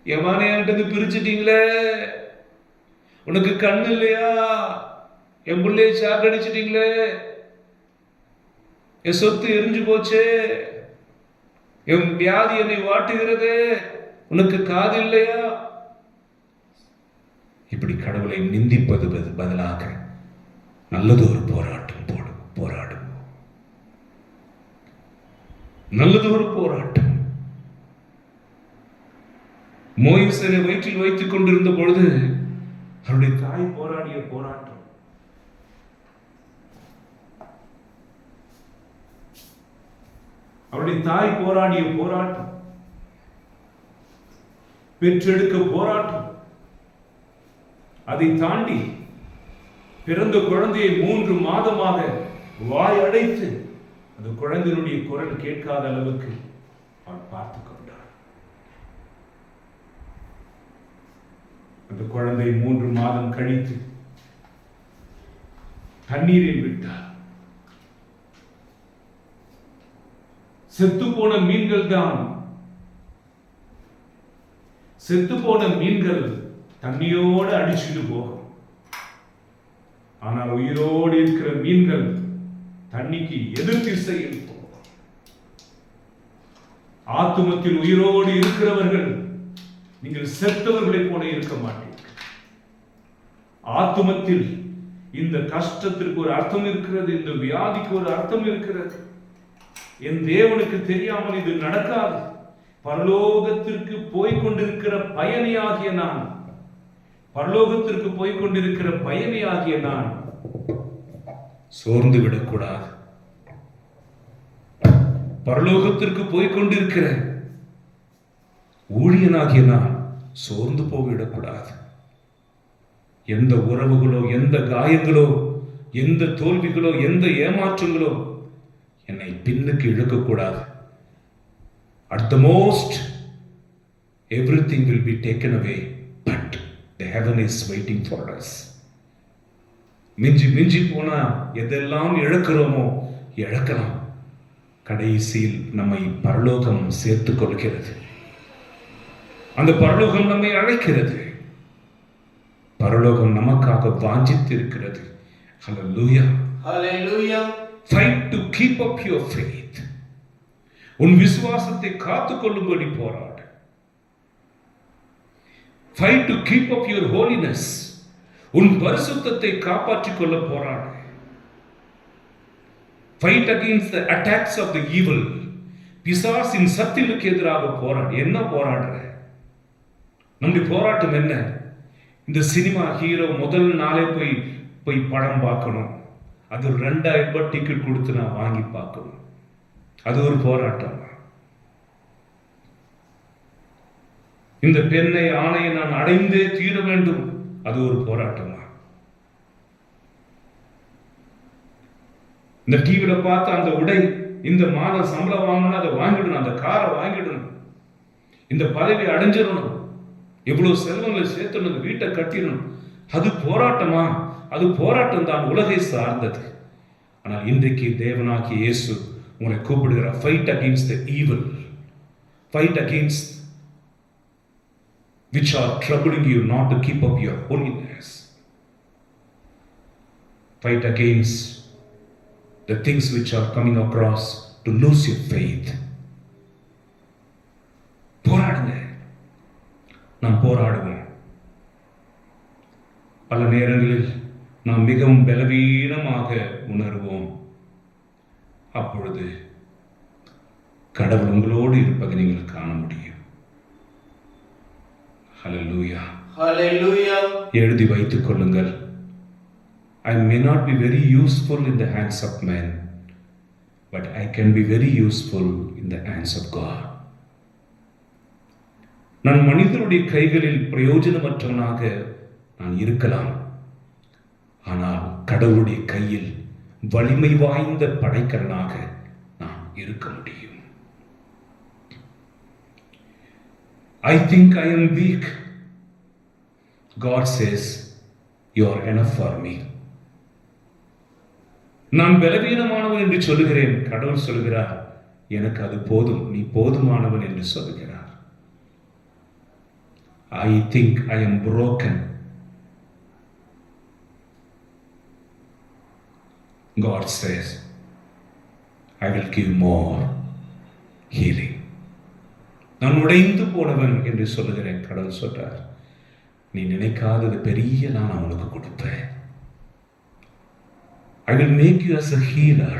Speaker 1: எமானையான்ட்டு பிரிச்சுட்டீங்களே, உனக்கு கண்ணு இல்லையா, என் பிள்ளைய சாக்கடிச்சிட்டீங்களே, என் சொத்து எரிஞ்சு போச்சு, என் வியாதி என்னை வாட்டுகிறது, உனக்கு காது இல்லையா? இப்படி கடவுளை நிந்திப்பது பதிலாக நல்லது ஒரு போராட்டம் போராடும். நல்லது ஒரு போராட்டம். மோசேயை வயிற்றில் வைத்துக் கொண்டிருந்த பொழுது அவருடைய தாய் போராடிய போராட்டம். அவருடைய தாய் போராடிய போராட்டம், பெற்றெடுக்க போராட்டம். அதை தாண்டி பிறந்த குழந்தையை 3 மாதமாக வாய் அடைத்து அந்த குழந்தையினுடைய குரல் கேட்காத அளவுக்கு அவர் பார்த்துக் கொண்டார். அந்த குழந்தை 3 மாதம் கழித்து தண்ணீரில் விட்டார். செத்துப்போன மீன்கள் தான், செத்துப்போன மீன்கள் தண்ணியோடு அடிச்சுட்டு போகும். ஆனால் உயிரோடு இருக்கிற மீன்கள் தண்ணிக்கு எதிர் திசையில் போகும். ஆத்துமத்தில் உயிரோடு இருக்கிறவர்கள் நீங்கள் செத்தவர்களை போல இருக்க மாட்டீர்கள். ஆத்துமத்தில் இந்த கஷ்டத்திற்கு ஒரு அர்த்தம் இருக்கிறது, இந்த வியாதிக்கு ஒரு அர்த்தம் இருக்கிறது. என் தேவனுக்கு தெரியாமல் இது நடக்காது. பரலோகத்திற்கு போய்கொண்டிருக்கிற பயணியாகிய நான், பரலோகத்திற்கு போய்கொண்டிருக்கிற பயணியாகிய நான் சோர்ந்து விடக்கூடாது. பரலோகத்திற்கு போய்கொண்டிருக்கிற ஊழியனாகிய நான் சோர்ந்து போய்விடக்கூடாது. எந்த உறவுகளோ, எந்த காயங்களோ, எந்த தோல்விகளோ, எந்த ஏமாற்றங்களோ என்னை பின்னுக்கு இழுக்கக்கூடாது. At the most, everything will be taken away, but the heaven is waiting for us. மிஞ்சி போனா எதெல்லாம் இழக்கிறோமோ இழக்கலாம். கடைசியில் நம்மை பரலோகம் சேர்த்துக் கொள்கிறது. அந்த பரலோகம் நம்மை அழைக்கிறது. பரலோகம் நமக்காக வாஞ்சித்து இருக்கிறது. Hallelujah.
Speaker 2: Hallelujah.
Speaker 1: Fight to keep up your faith. உன் விசுவாசத்தை காத்துக் கொள்ளும்படி போராடு. Fight to keep up your holiness. உன் பரிசுத்தத்தை காப்பாற்றிக் கொள்ள போராடு. Fight against the attacks of the evil. பிசாசின் சக்திகளுக்கு எதிராக போராடு. என்ன போராடுற? நம்முடைய போராட்டம் என்ன? இந்த சினிமா ஹீரோ முதல் நாளே போய் படம் பார்க்கணும். அது 2000 ரூபாய் டிக்கெட் கொடுத்து நான் வாங்கி பார்க்கணும். அது ஒரு போராட்டம். இந்த பெண்ணை ஆணையை நான் அடைந்தே தீர வேண்டும். அது ஒரு போராட்டமா? இந்த டிவியில பார்த்த அந்த உடை, இந்த மாதம் சம்பளம் வாங்கணும், அதை வாங்கிடணும், அந்த காரை வாங்கிடணும், இந்த பதவி அடைஞ்சிடணும், எவ்வளவு செல்வங்களை சேர்த்தணும், வீட்டை கட்டிடணும். அது போராட்டமா? அது போராட்டம் தான், உலகை சார்ந்தது. ஆனால் இன்றைக்கு தேவனாகிய இயேசு உங்களை கூப்பிடுகிறார். Fight against the evil. Fight against which are troubling you not to keep up your holiness. Fight against the things which are coming across to lose your faith. போராடுங்க. நாம் போராடுவோம். பல நேரங்களில் நாம் மிகவும் பலவீனமாக உணர்வோம். அப்பொழுது கடவுள் உங்களோடு இருப்பதை நீங்கள் காண முடியும். ஹல்லேலூயா.
Speaker 2: ஹalleluya.
Speaker 1: எழுதி வைத்துக் கொள்ளுங்கள். I may not be very useful in the hands of men, but I can be very useful in the hands of God. நான் மனிதருடைய கைகளில் பிரயோஜனமற்றவனாக நான் இருக்கலாம், ஆனால் கடவுளுடைய கையில் வலிமை வாய்ந்த படைக்கலனாக நான் இருக்க முடியும். I think I am weak. God says, you are enough for me. நான் பலவீனமானவன் என்று சொல்லுகிறேன். கடவுள் சொல்கிறார், எனக்கு அது போதும், நீ போதுமானவன் என்று சொல்லுகிறார். I think I am broken. God says, I will give more healing. நான் உடைந்து போனவன் என்று சொல்லுகிறேன். கடவுள் சொல்றார், நீ நினைக்காதது பெரிய நான் அவனுக்கு கொடுப்பேன். I will make you as a healer.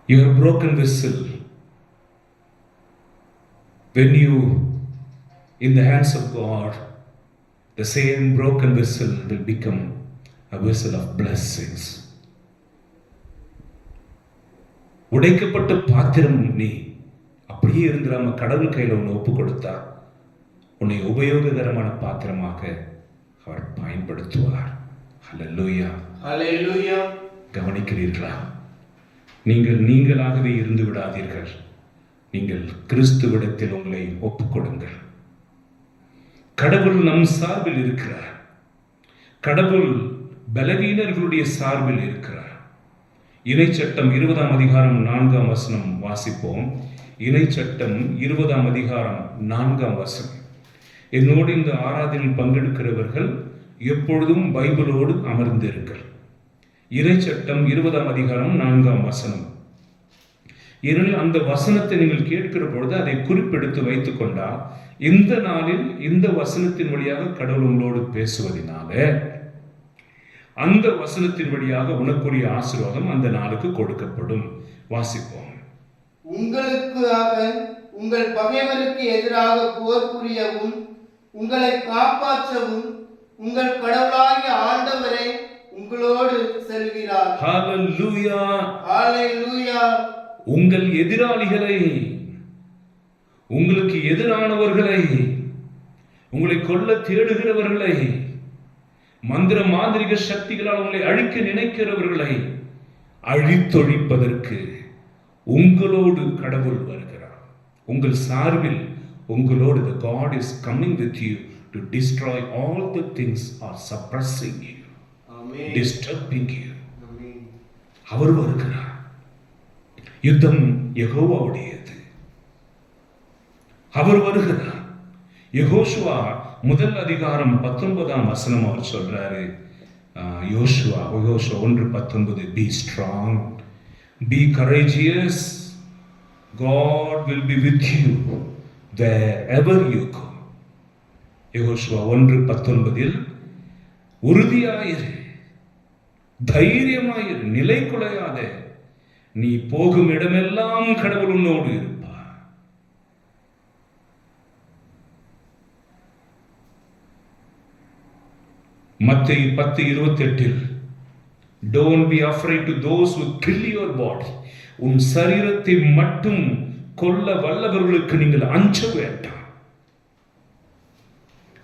Speaker 1: You are a broken vessel. When you in the hands of God, the same broken vessel will become a vessel of blessings. உடைக்கப்பட்ட பாத்திரம் நீ அப்படியே இருந்துடாம கடவுள் கையில் உன்னை ஒப்பு கொடுத்தா உன்னை உபயோககரமான பாத்திரமாக அவர் பயன்படுத்துவார். ஹல்லேலூயா.
Speaker 2: ஹalleluya.
Speaker 1: கவனிக்கிறீர்களா? நீங்கள் நீங்களாகவே இருந்து விடாதீர்கள். நீங்கள் கிறிஸ்துவிடத்தில் உங்களை ஒப்புக் கொடுங்கள். கடவுள் நம் சார்பில் இருக்கிறார். கடவுள் பலவீனர்களுடைய சார்பில் இருக்கிறார். இணைச்சட்டம் 20 அதிகாரம் 4 வாசிப்போம். இணைச்சட்டம் 20 அதிகாரம் 4 என்னோடு இந்த ஆராதனையில் பங்கெடுக்கிறவர்கள் எப்பொழுதும் பைபிளோடு அமர்ந்திருங்கள். இறைச்சட்டம் 20 அதிகாரம் 4 ஏனெனில் அந்த வசனத்தை நீங்கள் கேட்கிற பொழுது அதை குறிப்பெடுத்து வைத்துக் கொண்டால் இந்த நாளில் இந்த வசனத்தின் வழியாக கடவுள் உங்களோடு பேசுவதனால அந்த வசனத்தின் வழியாக உனக்குரிய ஆசீர்வாதம் அந்த நாளுக்கு கொடுக்கப்படும். வாசிப்போம்.
Speaker 2: உங்களுக்காக உங்கள் பகைவருக்கு எதிராக போர் புரியவும் உங்களை காப்பாற்றவும் உங்கள் கடவுளாகிய ஆண்டவரே உங்களோடு செல்கிறார்.
Speaker 1: ஹல்லேலூயா.
Speaker 2: ஹalleluya.
Speaker 1: உங்கள் எதிராளிகளை, உங்களுக்கு எதிரானவர்களை, உங்களை கொல்ல தேடுகிறவர்களை, மந்திர மாந்திரிக சக்திகளால் உங்களை அழிக்க நினைக்கிறவர்களை அழித்தொழிப்பதற்கு உங்களோடு கடவுள் வருகிறார். உங்கள் சார்பில் உங்களோடு the God is coming with you to destroy all the things are suppressing you,
Speaker 2: Amen.
Speaker 1: disturbing you.
Speaker 2: Amen.
Speaker 1: அவர் வருகிறார். யுத்தம் யெகோவாவுடையது. அவர் வருகிறார். யெகோஷுவா 1 அதிகாரம் 19 அவர் சொல்றாரு. யோசுவா 1:19, be strong, be courageous, God will be with you wherever you go. யோசுவா 1:19 உறுதியாயிரு, தைரியமாயிரு, நிலை குலையாதே, நீ போகும் இடமெல்லாம் கடவுள் உன்னோடு இருப்பார். மத்தேயு 10:28 don't be afraid to those who kill your body. உன் சரீரத்தை மட்டும் கொல்ல வல்லவர்களுக்கு நீங்கள் அஞ்ச வேண்டாம்.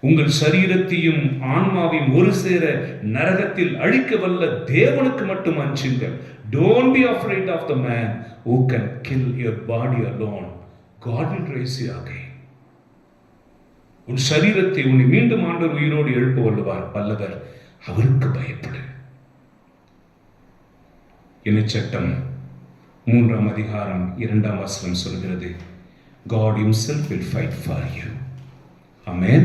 Speaker 1: உங்கள் சரீரத்தையும் ஆன்மாவையும் ஒரு சேர நரகத்தில் அழிக்க வல்ல தேவனுக்கு மட்டும் அஞ்சுங்கள். Don't be afraid of the man who can kill your body alone. God will raise you again. உன் சரீரத்தை உன்னை மீண்டும் ஆண்டவர் உயிரோடு எழுப்ப வல்லவர், அவருக்கு பயப்படு. இணைச்சட்டம் 3 அதிகாரம் 2 சொல்கிறது, God himself will fight for you. Amen.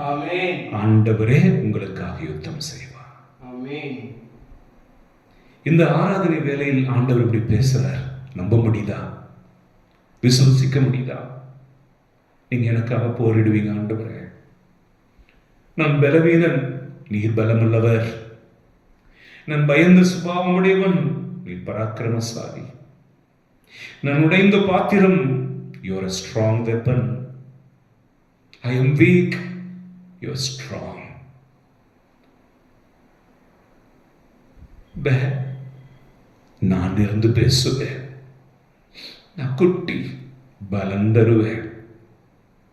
Speaker 2: Amen.
Speaker 1: ஆண்டவரே உங்களுக்காக யுத்தம் செய்வார்.
Speaker 2: Amen.
Speaker 1: இந்த ஆராதனை வேளையில் ஆண்டவர் இப்படி பேசுறார். நம்ப முடியுதா? விசுவசிக்க முடியுதா? நீங்க எனக்காக போரிடுவீங்க ஆண்டவரே. நான் பலவீனன், நீர் பலமுள்ளவர். நான் பயந்த சுபாவமுடையவன், நீர் பராக்கிரமசாலி. நான் உடைந்த பாத்திரம், you are a strong weapon. I am weak, you are strong. நான் இருந்து பேசுவேன், நான் குட்டி, பலம் தருவேன்.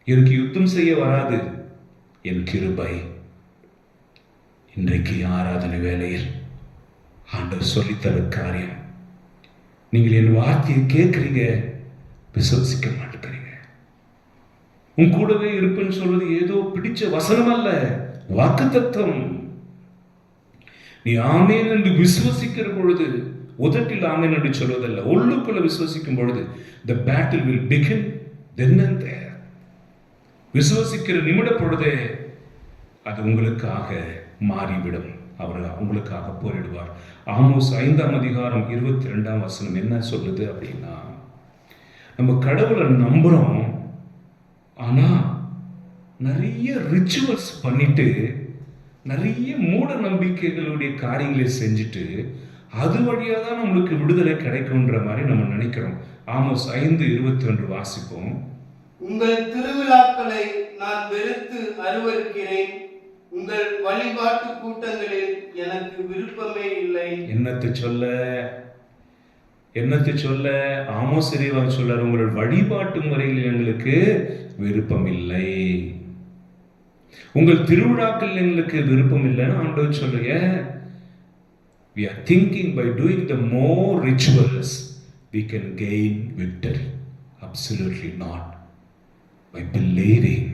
Speaker 1: எனக்கு யுத்தம் செய்ய வராது, என் கிருபை. இன்றைக்கு ஆராதனை வேளையில் ஆண்டவர் சொல்லித்தர காரியம், நீங்கள் என் வார்த்தையை கேட்கிறீங்க, விசுவசிக்க மாட்டேங்கிறீங்க. உன் கூடவே இருப்பேன்னு சொல்வது ஏதோ பிடிச்ச வசனம் அல்ல, வாக்குத்தத்தம். நீ ஆமேன் என்று விசுவசிக்கிற பொழுது, உதட்டில் ஆமேன் என்று சொல்வதல்ல, உள்ளுக்குள்ள விசுவசிக்கும் பொழுது the battle will begin then and there. விசுவசிக்கிற நிமிட பொழுதே அது உங்களுக்காக மாறிவிடும். அவர் உங்களுக்காக போரிடுவார். ஆமோஸ் 5ஆம் அதிகாரம் 22ஆம் வசனம் என்ன சொல்லுது அப்படின்னா, நம்ம கடவுளை நம்புறோம், ஆனா நிறைய ரிச்சுவல்ஸ் பண்ணிட்டு நிறைய மூட நம்பிக்கைகளுடைய காரியங்களை செஞ்சுட்டு அது வழியா தான் நம்மளுக்கு விடுதலை கிடைக்கும்ன்ற மாதிரி நம்ம நினைக்கிறோம். ஆமோஸ் 5:22 வாசிப்போம்.
Speaker 2: உங்கள் திருவிழாக்களை நான் வெறுத்து அருவருக்கிறேன், உங்கள் வழிபாட்டு கூட்டங்களில் எனக்கு விருப்பமே இல்லை. என்னத்தை சொல்ல ஆமோஸ் இறைவன் சொல்றார், உங்கள் வழிபாட்டு முறையில் எங்களுக்கு விருப்பம் இல்லை, உங்கள் திருவிழாக்கள் எங்களுக்கு விருப்பம் இல்லைன்னு ஆண்டவர் சொல்லுங்க. We are thinking by doing the more rituals we can gain victory. Absolutely not. By believing.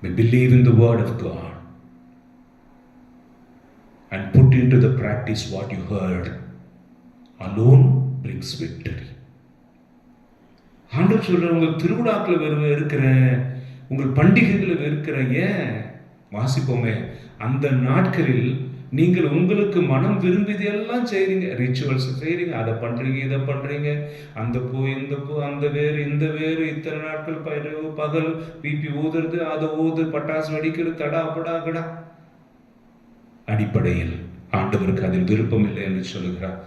Speaker 2: We believe in the word of God and put into the practice what you heard alone brings victory. ஆண்டவர் சொல்ற, உங்கள் திருவிழாக்களை இருக்கிறேன், உங்கள் பண்டிகைகளை வெறுக்கிறேன். ஏன்? வாசிப்போமே, அந்த நாட்களில் நீங்கள் உங்களுக்கு மனம் விரும்பியதெல்லாம் செய்றீங்க, ரிச்சுவல்ஸ் செய்றீங்க, அதை பண்றீங்க, இதை பண்றீங்க, அந்த பூ இந்த பூ, அந்த வேறு இந்த வேறு, இத்தனை நாட்கள் பகல் பிபி ஊதுறது, அதை ஊது, பட்டாசு வெடிக்கிறது, தடா படா கடா. அடிப்படையில் ஆண்டவருக்கு அதில் விருப்பம் இல்லை என்று சொல்லுகிறார்.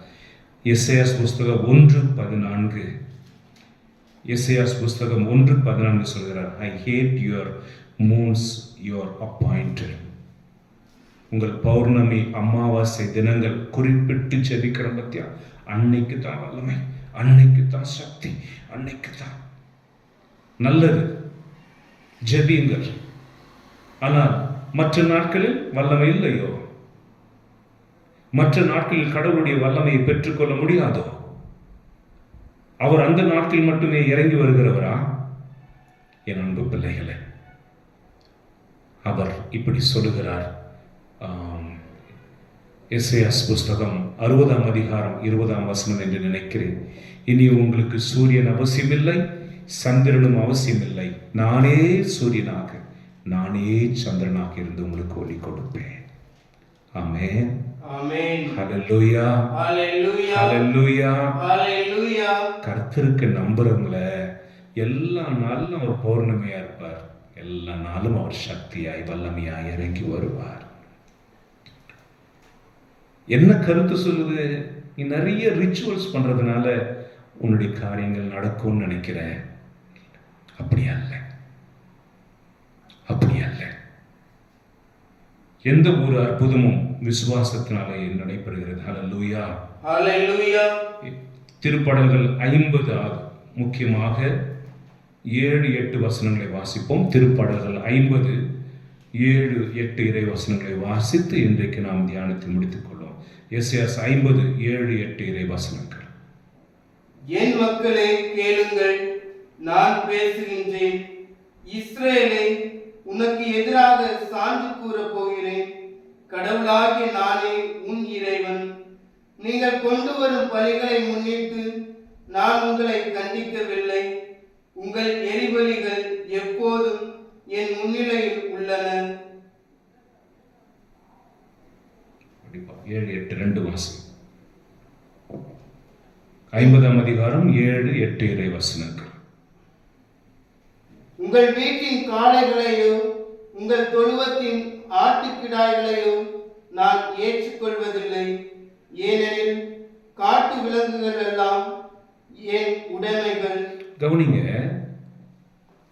Speaker 2: எசேயாஸ் புஸ்தகம் 1:14, எசேயாஸ் புஸ்தகம் 1:14 சொல்கிறார், I hate your moons, your appointed. உங்கள் பௌர்ணமி அமாவாசை தினங்கள் குறிப்பிட்டு ஜெபிக்கிற பத்தியா, அன்னைக்கு தான் வல்லமை, அன்னைக்கு தான் சக்தி, அன்னைக்கு தான் நல்லது, ஜெபியுங்கள். ஆனால் மற்ற நாட்களில் வல்லமை இல்லையோ? மற்ற நாட்களில் கடவுளுடைய வல்லமையை பெற்றுக்கொள்ள முடியாதோ? அவர் அந்த நாட்களில் மட்டுமே இறங்கி வருகிறவரா? என் அன்பு பிள்ளைகளே, அவர் இப்படி சொல்லுகிறார். எசேயாஸ் புஸ்தகம் 60ஆம் அதிகாரம் 20ஆம் வசனம் என்று நினைக்கிறேன். இனி உங்களுக்கு சூரியன் அவசியமில்லை, சந்திரனும் அவசியமில்லை, நானே சூரியனாக நானே சந்திரனாக இருந்து உங்களுக்கு ஒளி கொடுப்பேன். ஆமென், ஆமென்,
Speaker 1: ஹல்லேலூயா,
Speaker 2: ஹல்லேலூயா,
Speaker 1: ஹல்லேலூயா,
Speaker 2: ஹல்லேலூயா.
Speaker 1: கர்த்தருக்கு நம்புறவங்களை எல்லா நாளும் அவர் பௌர்ணமியா இருப்பார், எல்லா நாளும் அவர் சக்தியாய் வல்லமையாய் இறங்கி வருவார். என்ன கருத்து சொல்லுது? நீ நிறைய ரிச்சுவல்ஸ் பண்றதுனால உன்னுடைய காரியங்கள் நடக்கும்னு நினைக்கிற. அப்படி அல்ல, அப்படி அல்ல. எந்த ஒரு அற்புதமும் விசுவாசத்தினாலே நடைபெறுகிறது. ஹல்லேலூயா,
Speaker 2: ஹல்லேலூயா.
Speaker 1: திருப்பாடல்கள் 50 முக்கியமாக 7-8 வசனங்களை வாசிப்போம். திருப்பாடல்கள் 50 7-8 இறை வசனங்களை வாசித்து இன்றைக்கு நாம் தியானத்தை முடித்துக் கொள்வோம். எசேயாஸ் 50 7-8 இறை வசனங்கள்.
Speaker 2: என் மக்களே கேளுங்கள், நான் பேசுகின்றேன். இஸ்ரவேலே, உனக்கு எதிராக சான்று கூற போகிறேன். கடவுளாகிய நானே உன் இறைவன். நீங்கள் கொண்டு வரும் பலிகளை முன்னிட்டு நான் உங்களை கண்டிக்கவில்லை. உங்கள் எரிபலிகள் எப்போதும் என் முன்னிலையில் உள்ளன.
Speaker 1: 7-8 வாசம். 50ஆம் அதிகாரம் 7-8 இறை வசனங்கள்.
Speaker 3: உங்கள் வீட்டின் காளைகளையும் உங்கள் தொழுவத்தின் ஆட்டுக்கிடாய்களையும் நான் ஏற்றுக்கொள்வதில்லை. ஏனெனில் காட்டு விலங்குகள் எல்லாம் என் உடைமைகள்.
Speaker 2: கவனிங்க,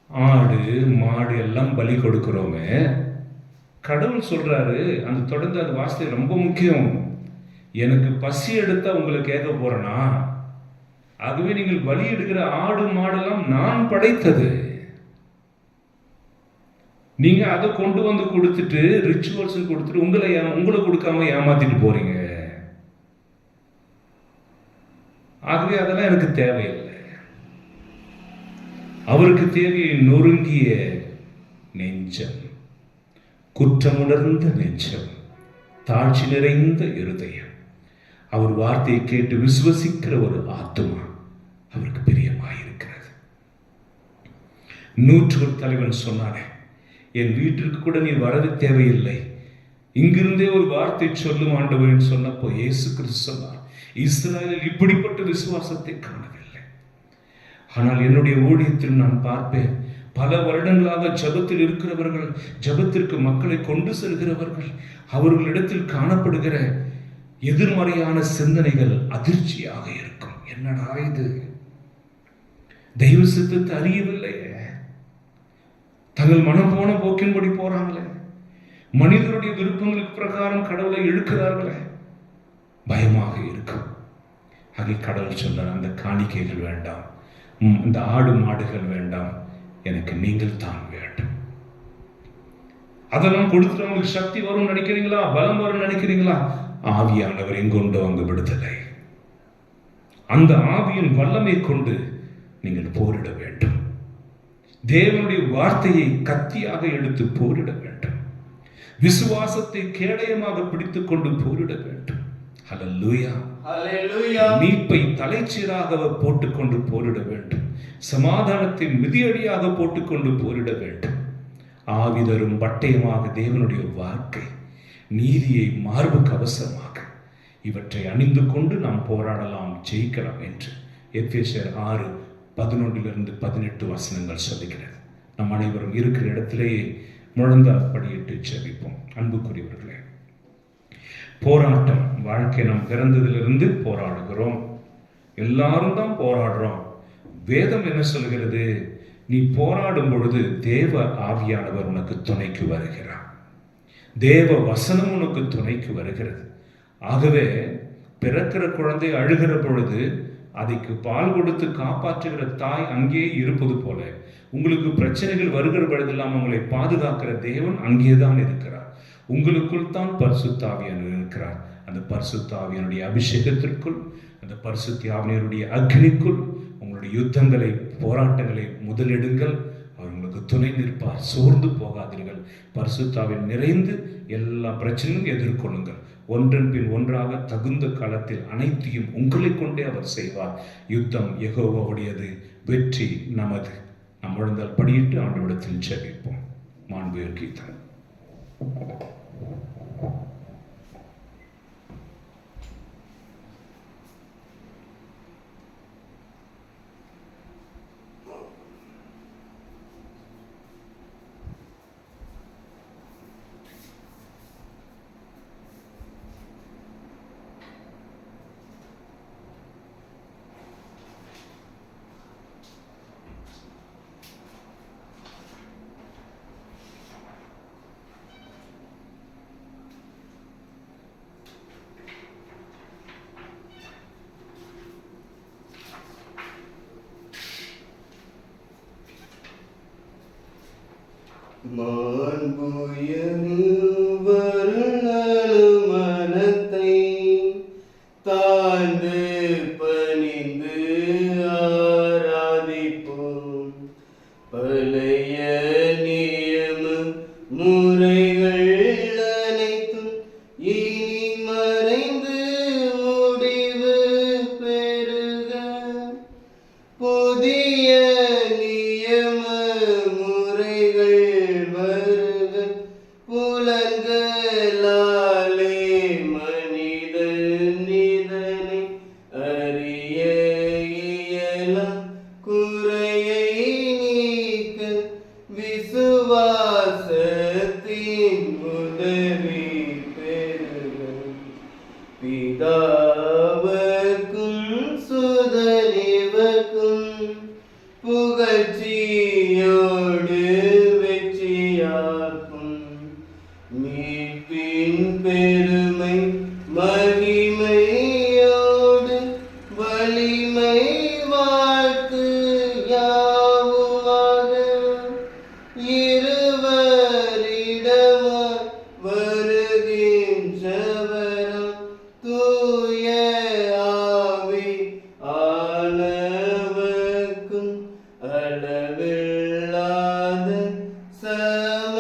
Speaker 2: ஆடு மாடு எல்லாம் பலி கொடுக்கிறோமே, கடவுள் சொல்றாரு, அந்த தொடர்ந்து அந்த வார்த்தை ரொம்ப முக்கியம். எனக்கு பசி எடுத்தா உங்களை கேட்க போறேனா? ஆகவே நீங்கள் பலி எடுக்கிற ஆடு மாடெல்லாம் நான் படைத்தது. நீங்க அதை கொண்டு வந்து கொடுத்துட்டு ரிச்சுவல்ஸ் கொடுத்துட்டு உங்களை கொடுக்காம ஏமாத்திட்டு போறீங்க. ஆகவே அதெல்லாம் எனக்கு தேவையில்லை. அவருக்கு தேவையை நொறுங்கிய நெஞ்சம், குற்றமுணர்ந்த நெஞ்சம், தாழ்ச்சி நிறைந்த இருதயம், அவர் வார்த்தையை கேட்டு விசுவசிக்கிற ஒரு ஆத்துமா அவருக்கு பிரியமாயிருக்கிறது. 100 தலைவன் சொன்னானே, என் வீட்டிற்கு கூட நீ வரவே தேவையில்லை, இங்கிருந்தே ஒரு வார்த்தை சொல்லும் ஆண்டவரின் சொன்னப்போ இயேசு கிறிஸ்து சொன்னார், இஸ்ராயலில் இப்படிப்பட்ட விசுவாசத்தை காணவில்லை. ஆனால் என்னுடைய ஊழியத்தில் நான் பார்ப்பேன், பல வருடங்களாக ஜபத்தில் இருக்கிறவர்கள், ஜபத்திற்கு மக்களை கொண்டு செல்கிறவர்கள், அவர்களிடத்தில் காணப்படுகிற எதிர்மறையான சிந்தனைகள் அதிர்ச்சியாக இருக்கும். என்னடா இது, தெய்வ சித்தத்தை அறியவில்லையே, தங்கள் மனம் போன போக்கின்படி போறாங்களே, மனிதருடைய விருப்பங்களுக்கு பிரகாரம் கடவுளை இழுக்கிறார்களே, பயமாக இருக்கும். ஆகிய கடவுள் சொல்றார், அந்த காணிக்கைகள் வேண்டாம், இந்த ஆடு மாடுகள் வேண்டாம், எனக்கு நீங்கள் தான் வேண்டும். அதெல்லாம் கொடுத்துட்டு அவங்களுக்கு சக்தி வரும் நினைக்கிறீங்களா? பலம் வரும் நினைக்கிறீங்களா? ஆவியானவர் எங்கொண்டோ அங்கு விடுதலை. அந்த ஆவியின் வல்லமை கொண்டு நீங்கள் போரிட வேண்டும். தேவனுடைய வார்த்தையை கத்தியாக எடுத்து போரிட வேண்டும். விசுவாசத்தை கேடயமாக பிடித்துக் கொண்டு போரிட வேண்டும். ஹல்லேலூயா,
Speaker 3: ஹல்லேலூயா.
Speaker 2: மீட்பை தலைச்சீராக போட்டுக்கொண்டு போரிட வேண்டும். சமாதானத்தை மிதியடியாக போட்டுக்கொண்டு போரிட வேண்டும். ஆவிதரும் பட்டயமாக தேவனுடைய வார்த்தை, நீதியை மார்பு கவசமாக, இவற்றை அணிந்து கொண்டு நாம் போராடலாம், ஜெயிக்கலாம் என்று எபேசியர் 6:11-18 வசனங்கள் சொல்லுகிறது. நம் அனைவரும் இருக்கிற இடத்திலேயே முழந்தால் படியிட்டு ஜெபிப்போம். அன்புக்குரியவர்களே, போராட்டம் வாழ்க்கை, நாம் பிறந்ததிலிருந்து போராடுகிறோம். எல்லாரும் தான் போராடுறோம். வேதம் என்ன சொல்கிறது? நீ போராடும் பொழுது தேவ ஆவியானவர் உனக்கு துணைக்கு வருகிறார். தேவ வசனம் உனக்கு துணைக்கு வருகிறது. ஆகவே பிறக்கிற குழந்தை அழுகிற பொழுது அதுக்கு பால் கொடுத்து காப்பாற்றுகிற தாய் அங்கே இருப்பது போல, உங்களுக்கு பிரச்சனைகள் வருகிற பொழுதெல்லாம் உங்களை பாதுகாக்கிற தேவன் அங்கேதான் இருக்கிறார். உங்களுக்குள் தான் பரிசுத்த ஆவியானவர் இருக்கிறார். அந்த பரிசுத்த ஆவியானுடைய அபிஷேகத்திற்குள், அந்த பரிசுத்த ஆவியானுடைய அக்னிக்குள் உங்களுடைய யுத்தங்களை, போராட்டங்களை முதலிடுங்கள். அவர் உங்களுக்கு துணை நிற்பார். சோர்ந்து போகாதீர்கள். பரிசுத்த ஆவியில் நிறைந்து எல்லா பிரச்சனையும் எதிர்கொள்ளுங்கள். ஒன்றன் பின் ஒன்றாக தகுந்த காலத்தில் அனைத்தையும் உங்களை கொண்டே அவர் செய்வார். யுத்தம் யெகோவாவுடையது, வெற்றி நமது. நாம் முழந்தால் படியிட்டு ஆண்டவரிடத்தில் ஜெபிப்போம். மாண்புயர் கீதம்.
Speaker 3: மனத்தை தாழ்ந்து பணிந்து ஆராதிப்போம். பழைய நியம முறைகள் அனைத்தும் இனி மறைந்து முடிவு பெறுக. புதிய நியம முறைகள் வருக. புலன்களாலே மனிதன் இதனை அறிய இயலாம். குறையை நீக்க புகழ்ச்சியோடு வெற்றியாக்கும் மீட்பின் பெருமை மகிமையோடு வலிமை வாழ்த்து யாவுமாக இருவரிடமாய் வருகின்றவராம் தூய ஆவி ஆனவர்க்கும் அளவில்லாத சம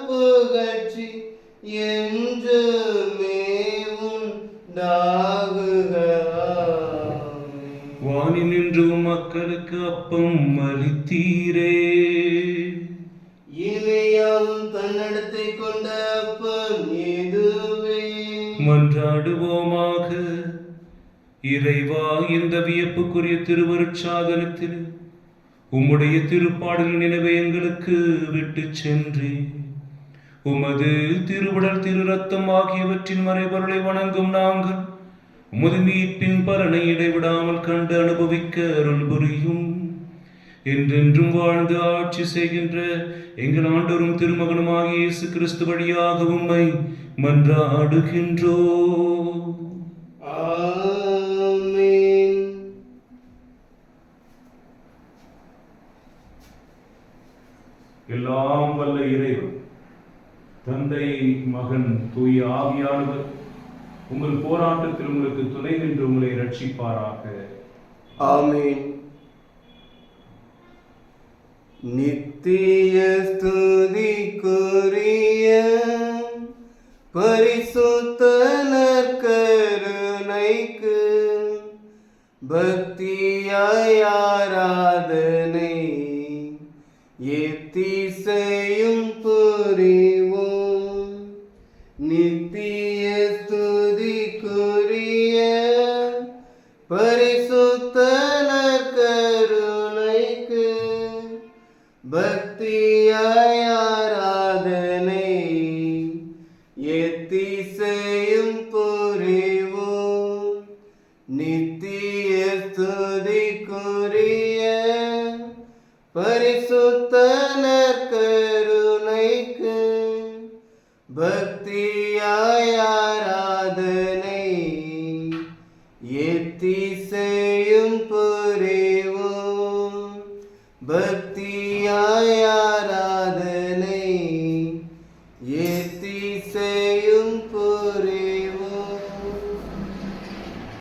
Speaker 3: புகழ்ச்சி என்றுமே உண்டாகுக. ஆமென்.
Speaker 2: வானில் நின்று மக்களுக்கு அப்பம் அளித்தீரே.
Speaker 3: இவையாவும் தன்னடத்தை கொண்ட அப்பம் இதுவே.
Speaker 2: மன்றாடுவோமாக. இறைவா, இந்த வியப்புக்குரிய திருவருட்சாதனத்தில் உம்முடைய திருப்பாடலின் நினைவை எங்களுக்கு விட்டு சென்றே உமது திருவுடல் திரு ரத்தம் ஆகியவற்றின் மறைபொருளை வணங்கும் நாங்கள் உமது மீட்பின் பலனை இடைவிடாமல் கண்டு அனுபவிக்க அருள் புரியும். என்றென்றும் வாழ்ந்து ஆட்சி செய்கின்ற எங்கள் ஆண்டவரும் திருமகனுமாகிய இயேசு கிறிஸ்து வழியாக உம்மை மன்றாடுகின்றோம்.
Speaker 3: ஆமென்.
Speaker 2: எல்லாம் வல்ல இறைவன் தந்தை, மகன், தூய ஆவியானவர் உங்கள் போராட்டத்தில் உங்களுக்கு துணை நின்று உங்களை ரட்சிப்பாராக.
Speaker 3: ஆமென். நித்திய ஸ்துதிக்குரிய பரிசுத்த நற்கருணைக்கு பக்தியாய் ஆராதனை எத்திசையும் புரிவோம். நித்திய ஸ்துதிக்குரிய பரிசுத்த நற்கருணைக்கு பக்தியாய் ஆராதனை எத்திசையும் புரிவோம். நித்திய ஸ்துதிக்குரிய பரிசுத்த நற்கருணைக்கு பக்தியாய் ஆராதனை எத்திசையும் புரிவோம். பக்தியாய்